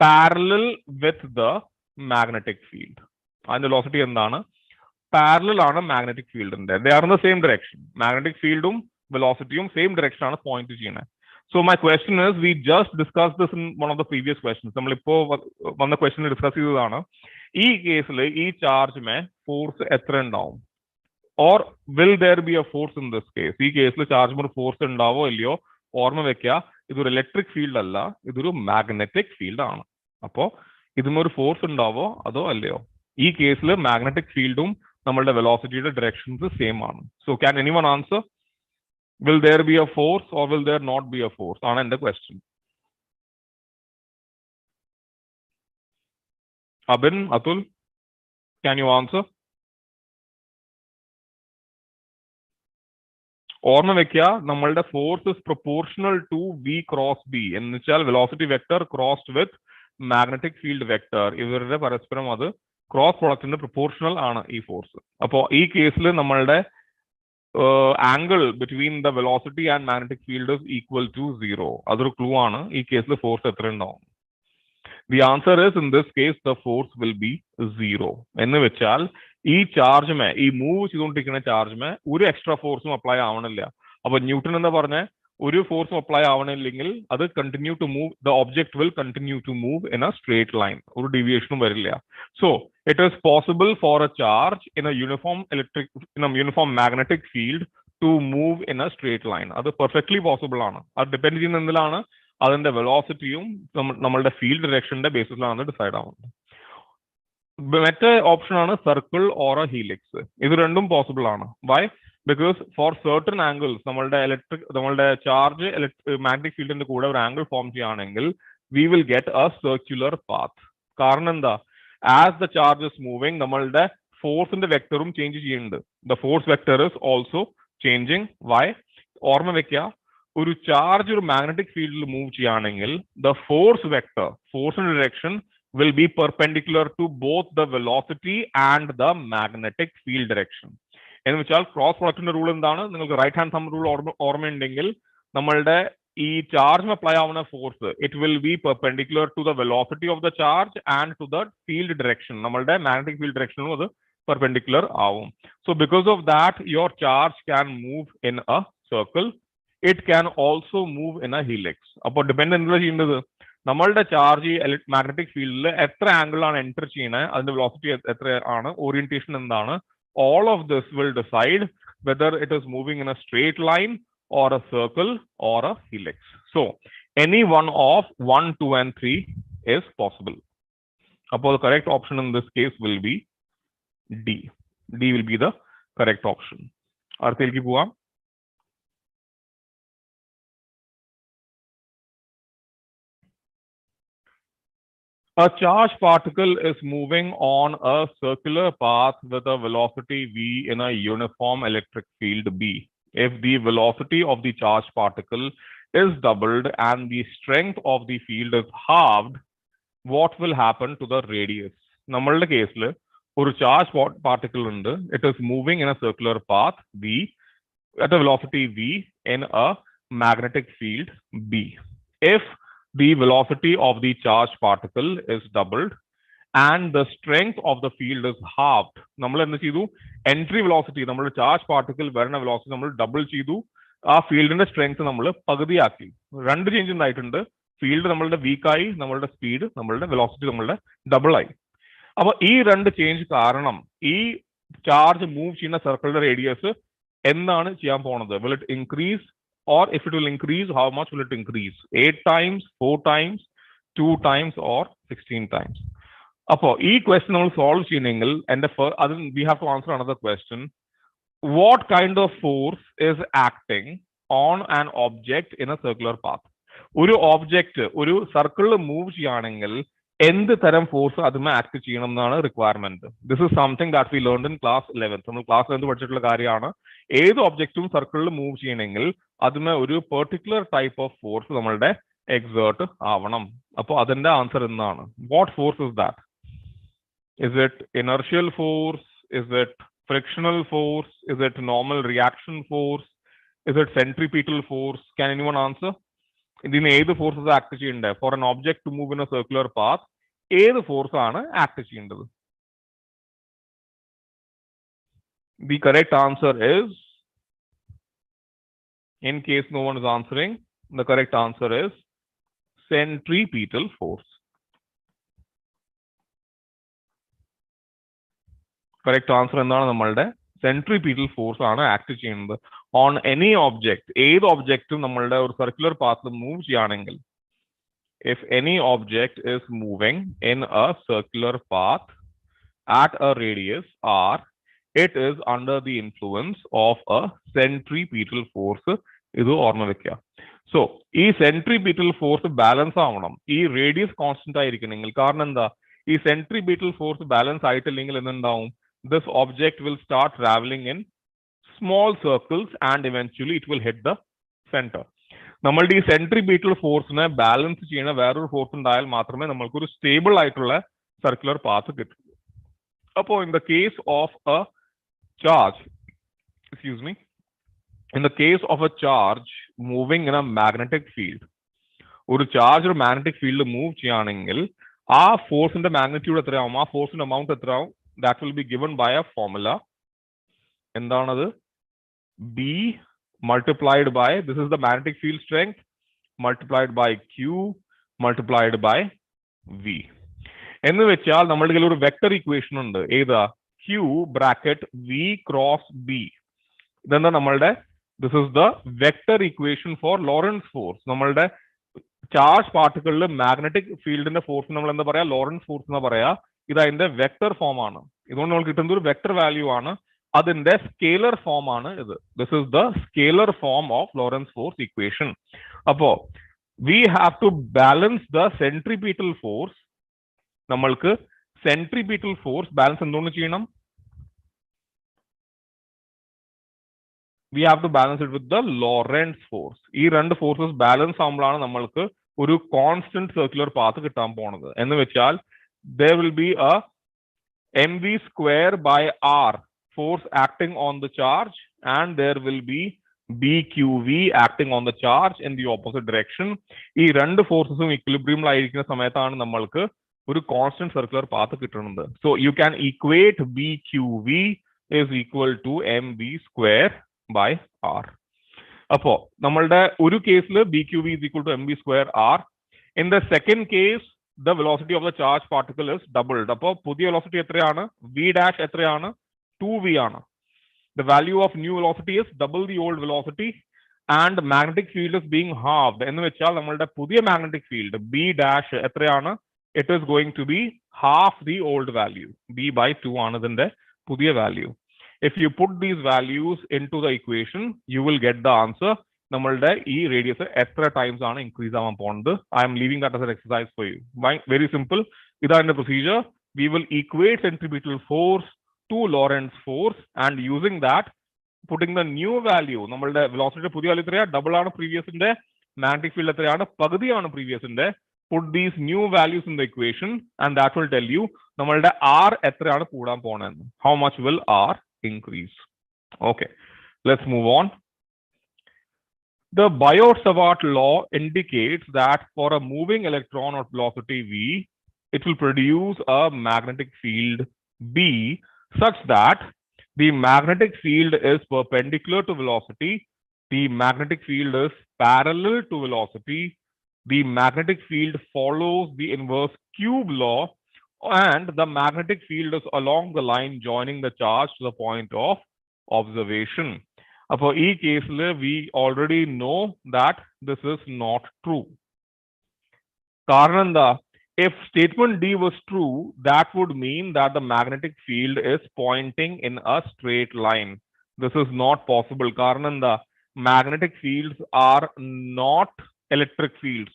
A: parallel with the magnetic field. അതിന്റെ velocity എന്താണ്? Parallel ആണ് magnetic ഫീൽഡിന്റെ. They are in the same direction. Magnetic ഫീൽഡും വെലോസിറ്റിയും same direction ആണ് point ചെയ്യുന്നത്. So my question is, we just discussed this in one of the previous questions. നമ്മളിപ്പോ വന്ന question discuss ചെയ്തതാണ്. ഈ കേസിൽ ഈ ചാർജിന് ഫോഴ്സ് എത്ര ഉണ്ടാവും? or will there be a force in this case? ഈ കേസിൽ ചാർജ് ഫോഴ്സ് ഉണ്ടാവോ ഇല്ലയോ ഓർമ്മ വെക്കുക, ഇതൊരു ഇലക്ട്രിക് ഫീൽഡ് അല്ല, ഇതൊരു മാഗ്നറ്റിക് ഫീൽഡ് ആണ്. അപ്പോ ഇതിനൊരു ഫോഴ്സ് ഉണ്ടാവോ അതോ അല്ലയോ? ഈ കേസിൽ മാഗ്നറ്റിക് ഫീൽഡും നമ്മളുടെ വെലോസിറ്റിയുടെ ഡയറക്ഷൻസ് സെയിം ആണ്. So can anyone answer? Will there be a force or will there not be a force? ആണ് എന്റെ question. Abin, Atul, can you answer? ഓർമ്മ വെക്കുക, നമ്മളുടെ force is proportional to V cross B എന്ന് വെച്ചാൽ velocity vector crossed with magnetic field vector, ഇവരുടെ പരസ്പരം അത് ക്രോസ് പ്രൊഡക്റ്റിന്റെ പ്രൊപ്പോർഷണൽ ആണ് ഈ ഫോഴ്സ്. അപ്പോ ഈ കേസിൽ നമ്മളുടെ angle between the velocity and magnetic field is equal to 0. അതൊരു ക്ലൂ ആണ്. ഈ കേസിൽ ഫോഴ്സ് എത്ര ഉണ്ടാവും? The answer is in this case the force will be 0. എന്ന് വെച്ചാൽ ഈ ചാർജ് ഈ മൂവ് ചെയ്തുകൊണ്ടിരിക്കുന്ന ചാർജ് ഒരു എക്സ്ട്രാ ഫോഴ്സും അപ്ലൈ ആവണില്ല. അപ്പൊ ന്യൂട്ടൺ എന്ന് പറഞ്ഞ ഒരു ഫോഴ്സും അപ്ലൈ ആവണില്ലെങ്കിൽ അത് continue to move, the object will continue to move in a straight line, ഒരു ഡീവിയേഷനും വരില്ല. So it is possible for a charge in a uniform magnetic field to move in a straight line. അത് perfectly possible ആണ്. അത് depend ചെയ്യുന്ന എന്തിലാണ്? അതിന്റെ വെലോസിറ്റിയും നമ്മളുടെ field ഡയറക്ഷന്റെ ബേസിസിലാണ് decide ആവുന്നത്. മറ്റേ ഓപ്ഷൻ ആണ് സർക്കിൾ ഓർ എ ഹീലിക്സ്. ഇത് രണ്ടും പോസിബിൾ ആണ്. Why? Because for certain angles നമ്മളുടെ ചാർജ് മാഗ്നറ്റിക് ഫീൽഡിന്റെ കൂടെ ഒരു ആംഗിൾ ഫോം ചെയ്യുകയാണെങ്കിൽ we will get a circular path. കാരണം എന്താ? As the charge is moving നമ്മളുടെ ഫോഴ്സിന്റെ വെക്ടറും ചേഞ്ച് ചെയ്യുന്നുണ്ട്. The force vector is also changing. Why? ഓർമ്മ വെക്കുക, ഒരു ചാർജ് ഒരു മാഗ്നറ്റിക് ഫീൽഡിൽ മൂവ് ചെയ്യുകയാണെങ്കിൽ ദ ഫോഴ്സ് വെക്ടർ, ഫോഴ്സിന്റെ direction will be perpendicular to both the velocity and the magnetic field direction. എന്ന് വെച്ചാൽ ക്രോസ് പ്രൊഡക്റ്റിന്റെ റൂൾ എന്താണ്? നിങ്ങൾക്ക് റൈറ്റ് ഹാൻഡ് തമ്പ് റൂൾ ഓർമ്മയുണ്ടെങ്കിൽ നമ്മളുടെ ഈ ചാർജ് അപ്ലൈ ആവുന്ന force it will be perpendicular to the velocity of the charge and to the field direction. നമ്മളുടെ magnetic field ഡയറക്ഷനും അത് പെർപെൻഡിക്കുലർ ആവും. So because of that your charge can move in a circle, it can also move in a helix. അപ്പോൾ depend എന്താ ചെയ്യേണ്ടത്? നമ്മളുടെ charge magnetic ഫീൽഡിൽ എത്ര ആംഗിളാണ് എൻറ്റർ ചെയ്യുന്നത്, അതിന്റെ വെലോസിറ്റി എത്ര ആണ്, ഓറിയന്റേഷൻ എന്താണ്, all of this will decide whether it is moving in a straight line or a circle or a helix. So any one of 1, 2 and 3 is possible. Appo the correct option in this case will be D. D will be the correct option. Arthilki povam. A charged particle is moving on a circular path with a velocity v in a uniform electric field B. If the velocity of the charged particle is doubled and the strength of the field is halved, what will happen to the radius? നമ്മളുടെ കേസിൽ ഒരു charge particle ഉണ്ട്. It is moving in a circular path v at a velocity v in a magnetic field B. If the velocity of the charged particle is doubled and the strength of the field is halved. നമ്മൾ എന്ത് ചെയ്തു? Entry velocity, നമ്മുടെ charge particle വരുന്ന velocity നമ്മൾ double ചെയ്തു. ആ ഫീൽഡിന്റെ strength നമ്മൾ പകുതിയാക്കി. രണ്ട് ചേഞ്ച് ഉണ്ടായിട്ടുണ്ട്. ഫീൽഡ് നമ്മളുടെ വീക്കായി, നമ്മളുടെ സ്പീഡ്, നമ്മളുടെ വെലോസിറ്റി നമ്മളുടെ ഡബിൾ ആയി. അപ്പൊ ഈ രണ്ട് ചേഞ്ച് കാരണം ഈ ചാർജ് മൂവ് ചെയ്യുന്ന സർക്കിളിന്റെ റേഡിയസ് എന്താണ് ചെയ്യാൻ പോണത്? Will it increase? Or if it will increase, how much will it increase? 8 times, 4 times, 2 times or 16 times? Appo ee question നമ്മൾ solve ചെയ്യണമെങ്കിൽ we have to answer another question. What kind of force is acting on an object in a circular path? ഒരു object ഒരു സർക്കിളിൽ move ചെയ്യുകയാണെങ്കിൽ എന്ത് തരം force അതുമേ act ചെയ്യണം എന്നാണ് requirement. This is something that we learned in class 11. നമ്മൾ class 11 പഠിച്ചിട്ടുള്ള കാര്യമാണ്. ഏത് ഒബ്ജക്റ്റും സർക്കിളിൽ മൂവ് ചെയ്യണമെങ്കിൽ അതുമേ ഒരു പെർട്ടിക്കുലർ ടൈപ്പ് ഓഫ് ഫോഴ്സ് നമ്മളുടെ എക്സേർട്ട് ആവണം. അപ്പോൾ അതിന്റെ ആൻസർ എന്താണ്? What force is that? Is it inertial force? Is it frictional force? Is it normal reaction force? Is it centripetal force? Can anyone answer? ഇതിന് ഏത് ഫോഴ്സസ് ആക്ട് ചെയ്യേണ്ടത്? For an object to move in a circular path ഏത് force ആണ് act ചെയ്യേണ്ടത്? The correct answer is, in case no one is answering, the correct answer is centripetal force. Correct answer എന്താണ്? നമ്മളുടെ centripetal force ആണ് act ചെയ്യുന്നത് on any object. ഏത് ഒബ്ജക്റ്റും നമ്മളുടെ ഒരു സർക്കുലർ പാത്തിൽ മൂവ് ചെയ്യുകയാണെങ്കിൽ, if any object is moving in a circular path at a radius r, it is under the influence of a centripetal force. ഇത് ഓർമ്മ വെക്കുക. സോ ഈ സെൻട്രിപീറ്റൽ ഫോഴ്സ് ബാലൻസ് ആവണം, ഈ റേഡിയസ് കോൺസ്റ്റന്റ് ആയിരിക്കണമെങ്കിൽ. കാരണം എന്താ, ഈ സെൻട്രിപീറ്റൽ ഫോഴ്സ് ബാലൻസ് ആയിട്ടില്ലെങ്കിൽ എന്തുണ്ടാവും, this object will start traveling in small circles and eventually it will hit the center. നമ്മളുടെ ഈ സെൻട്രിപീറ്റൽ ഫോഴ്സിനെ ബാലൻസ് ചെയ്യുന്ന വേറൊരു ഫോഴ്സ് ഉണ്ടായാൽ മാത്രമേ നമ്മൾക്ക് ഒരു സ്റ്റേബിൾ ആയിട്ടുള്ള സർക്കുലർ പാത്ത് കിട്ടൂ. അപ്പോൾ in the case of A charge, excuse me, in the case of a charge moving in a magnetic field, ഒരു ചാർജ് ഒരു മാഗ്നറ്റിക് ഫീൽഡ് മൂവ് ചെയ്യുകയാണെങ്കിൽ ആ ഫോഴ്സിന്റെ മാഗ്നിറ്റ്യൂഡ് എത്രയാവും, ആ ഫോഴ്സിന്റെ അമൗണ്ട് എത്രയാവും, that will be given by a formula. എന്താണത്, B multiplied by, this is the magnetic field strength, multiplied by Q multiplied by V. എന്ന് വെച്ചാൽ നമ്മളുടെ കയ്യിൽ ഒരു വെക്ടർ ഇക്വേഷൻ ഉണ്ട്. ഏതാ, Q bracket V cross B. ഇതെന്താ നമ്മളുടെ, this is the vector equation for Lorentz force. നമ്മളുടെ ചാർജ് പാർട്ടിക്കിളിൽ മാഗ്നറ്റിക് ഫീൽഡിന്റെ ഫോഴ്സ് നമ്മൾ എന്താ പറയാ, ലോറൻസ് ഫോഴ്സ് എന്ന് പറയാ. ഇത് അതിന്റെ വെക്ടർ ഫോം ആണ്. ഇതുകൊണ്ട് നമ്മൾ കിട്ടുന്നത് ഒരു വെക്ടർ വാല്യൂ ആണ്. അതിന്റെ സ്കേലർ ഫോം ആണ് ഇത്. This is the scalar form of Lorentz force equation. അപ്പോ we have to balance the centripetal force. നമ്മൾക്ക് സെൻട്രിപീറ്റൽ ഫോഴ്സ് ബാലൻസ് എന്തുകൊണ്ട് ചെയ്യണം, we have to balance it with the Lorentz force. ഈ രണ്ട് ഫോഴ്സസ് ബാലൻസ് ആകുമ്പോഴാണ് നമ്മൾക്ക് ഒരു കോൺസ്റ്റന്റ് സർക്കുലർ പാത്ത് കിട്ടാൻ പോണത്. എന്ന് വെച്ചാൽ there will be a mv square by r force acting on the charge and there will be bqv acting on the charge in the opposite direction. ഈ രണ്ട് ഫോഴ്സസും ഇക്വിലിബ്രിയമിലായിരിക്കുന്ന സമയത്താണ് നമ്മൾക്ക് ഒരു കോൺസ്റ്റന്റ് സർക്കുലർ പാത്ത് കിട്ടുന്നത്. So you can equate bqv is equal to mv square by r. അപ്പോ നമ്മളുടെ ഒരു കേസിൽ bqv is equal to mv square r. In the second case, the velocity of the charge particle is doubled. അപ്പോൾ പുതിയ velocity എത്രയാണ്, v dash എത്രയാണ്, 2v ആണ്. The value of new velocity is double the old velocity and magnetic field is being halved. എന്ന് വെച്ചാൽ നമ്മളുടെ പുതിയ magnetic field b dash എത്രയാണ്, it is going to be half the old value. b by 2 ആണ് ഇതിന്റെ പുതിയ value. If you put these values into the equation, you will get the answer. നമ്മളുടെ ഈ റേഡിയസ് എത്ര ടൈംസ് ആണ് increase ആവാൻ പോകുന്നത്. I am leaving that as an exercise for you. Very simple. ഇതാണ് procedure. We will equate centripetal force to Lorentz force and using that, putting the new value, നമ്മളുടെ velocity പുതിയ value എത്രയാ, double ആണ് പ്രീവിയസിന്റെ, magnetic field എത്രയാണ്, പകുതിയാണ് പ്രീവിയസിന്റെ. Put these new values in the equation and that will tell you നമ്മളുടെ R എത്രയാണ് കൂടാൻ പോണെന്ന്. How much will R increase? Okay, let's move on. The Biot-Savart law indicates that for a moving electron at velocity v, it will produce a magnetic field B such that the magnetic field is perpendicular to velocity, the magnetic field is parallel to velocity, the magnetic field follows the inverse cube law, and the magnetic field is along the line joining the charge to the point of observation. For each case, we already know that this is not true. Karananda, if statement D was true, that would mean that the magnetic field is pointing in a straight line. This is not possible. Karananda, magnetic fields are not electric fields.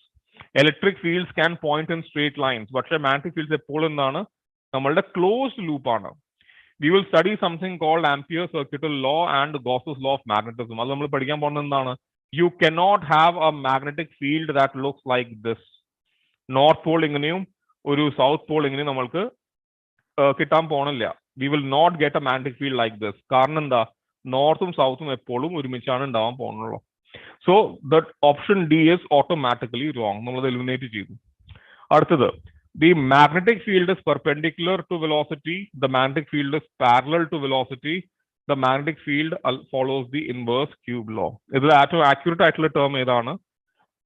A: Electric fields can point in straight lines, but magnetic fields are closed loop. We will study something called Ampere's circuital law and Gauss's law of magnetism. You cannot have a magnetic field that looks like this. North pole ingneum, south pole ingneum we will not get a magnetic field like this. Karnanda, north and south polum. So that option D is automatically wrong. The magnetic field is perpendicular to velocity. The magnetic field is parallel to velocity. The magnetic field follows the inverse cube law. This is the accurate term.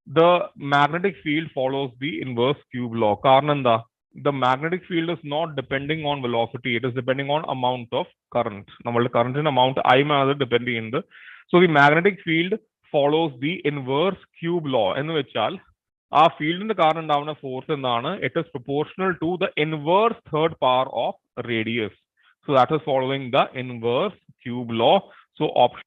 A: The magnetic field follows the inverse cube law. Karananda, the magnetic field is not depending on velocity, it is depending on amount of current. Now, current in amount I depending in the, so the magnetic field follows the inverse cube law. In which our field in the current down a force and it is proportional to the inverse third power of radius. So that is following the inverse cube law. So option.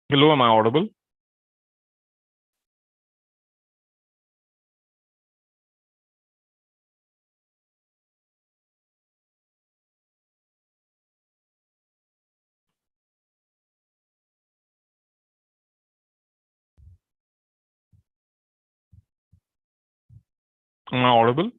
A: Hello, am I audible? Am I audible?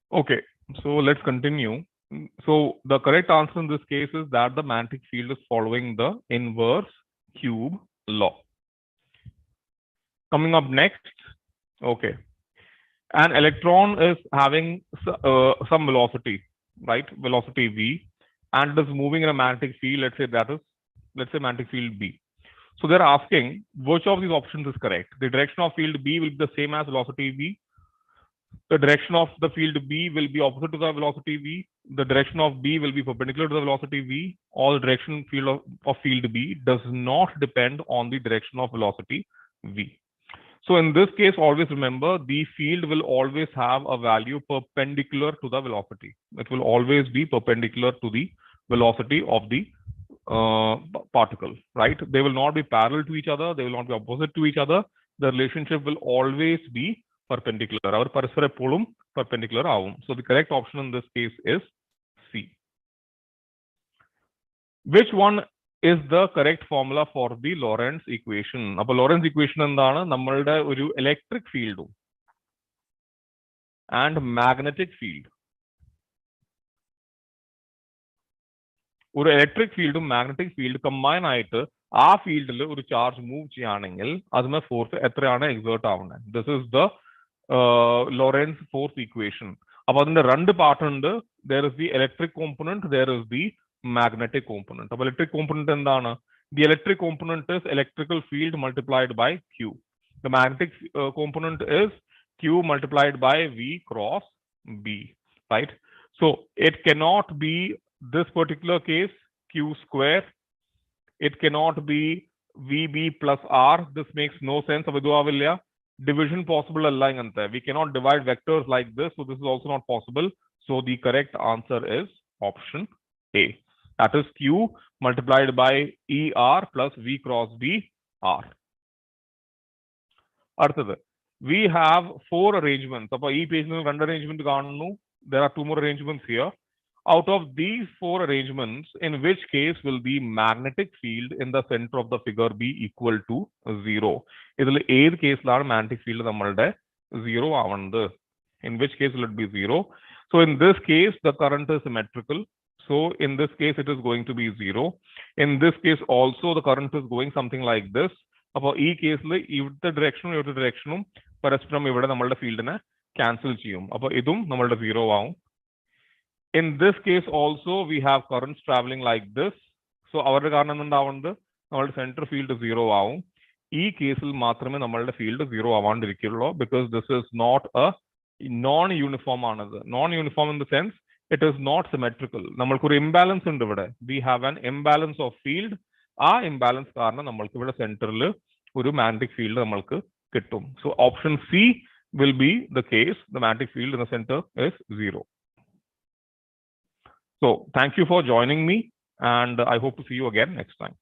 A: Okay, so let's continue. So the correct answer in this case is that the magnetic field is following the inverse cube law. Coming up next, okay, an electron is having some velocity, right? Velocity v, and it is moving in a magnetic field. Let's say magnetic field B. So they're asking which of these options is correct. The direction of field B will be the same as velocity v. the direction of the field B will be opposite to the velocity V. The direction of B will be perpendicular to the velocity V. Or the direction of field B does not depend on the direction of velocity V. So in this case, always remember the field will always have a value perpendicular to the velocity. It will always be perpendicular to the velocity of the particle, right? They will not be parallel to each other. They will not be opposite to each other. The relationship will always be perpendicular. Our parasara eppolum perpendicular avum. So the correct option in this case is C. Which one is the correct formula for the Lorentz equation? അപ്പോൾ Lorentz equation എന്താണ്? നമ്മളുടെ ഒരു electric field and magnetic field. ഒരു electric ഫീൽഡും magnetic field combine ആയിട്ട് ആ ഫീൽഡിൽ ഒരു ചാർജ് മൂവ് ചെയ്യുകയാണെങ്കിൽ അതിന് ഫോഴ്സ് എത്രയാണ് എക്സേർട്ട് ആവുന്നത്? This is the Lawrence force equation. അപ്പൊ അതിന്റെ രണ്ട് പാർട്ട് ഉണ്ട്. there is the electric component, there is the magnetic component. അപ്പോൾ electric component എന്താണ്? The electric component is electrical field multiplied by Q. The magnetic component is Q multiplied by V cross B, right? So it cannot be this particular case Q square. It cannot be VB plus R. This makes no sense. Division possible alla ingante. We cannot divide vectors like this, so this is also not possible. So the correct answer is option A. That is Q multiplied by ER plus V cross B R. അടുത്തത്, we have 4 arrangements. അപ്പോൾ ഈ പേജിൽ നിന്ന് 2 arrangement കാണുന്നു. There are 2 more arrangements here. Out of these 4 arrangements, in which case will the magnetic field in the center of the figure be equal to 0? ഇതിൽ ഏത് കേസിലാണ് magnetic field നമ്മളുടെ 0 ആവുന്നത്? In which case will it be 0? So in this case, the current is symmetrical. So in this case, it is going to be 0. In this case also, the current is going something like this. അപ്പോൾ ഈ കേസിൽ ഇവിടുത്തെ ഡയറക്ഷനും പരസ്പരം ഇവിടെ നമ്മളുടെ ഫീൽഡിനെ cancel ചെയ്യും. അപ്പോൾ ഇതും നമ്മളുടെ 0 ആവും. In this case also, we have currents traveling like this. So അവരുടെ കാരണം എന്താവുന്നത്? നമ്മളുടെ സെൻട്രൽ ഫീൽഡ് 0 ആവും. ഈ കേസിൽ മാത്രമേ നമ്മളുടെ field 0 ആവാണ്ടിരിക്കുള്ളൂ, because this is not a non-uniform ആണത്. Non-uniform in the sense it is not symmetrical. നമ്മൾക്കൊരു ഇംബാലൻസ് ഉണ്ട് ഇവിടെ. We have an imbalance of field. ആ ഇംബാലൻസ് കാരണം നമ്മൾക്ക് ഇവിടെ സെന്ററിൽ ഒരു മാഗ്നറ്റിക് ഫീൽഡ് നമ്മൾക്ക് കിട്ടും. So option C will be the case. The magnetic field in the center is 0. So thank you for joining me, and I hope to see you again next time.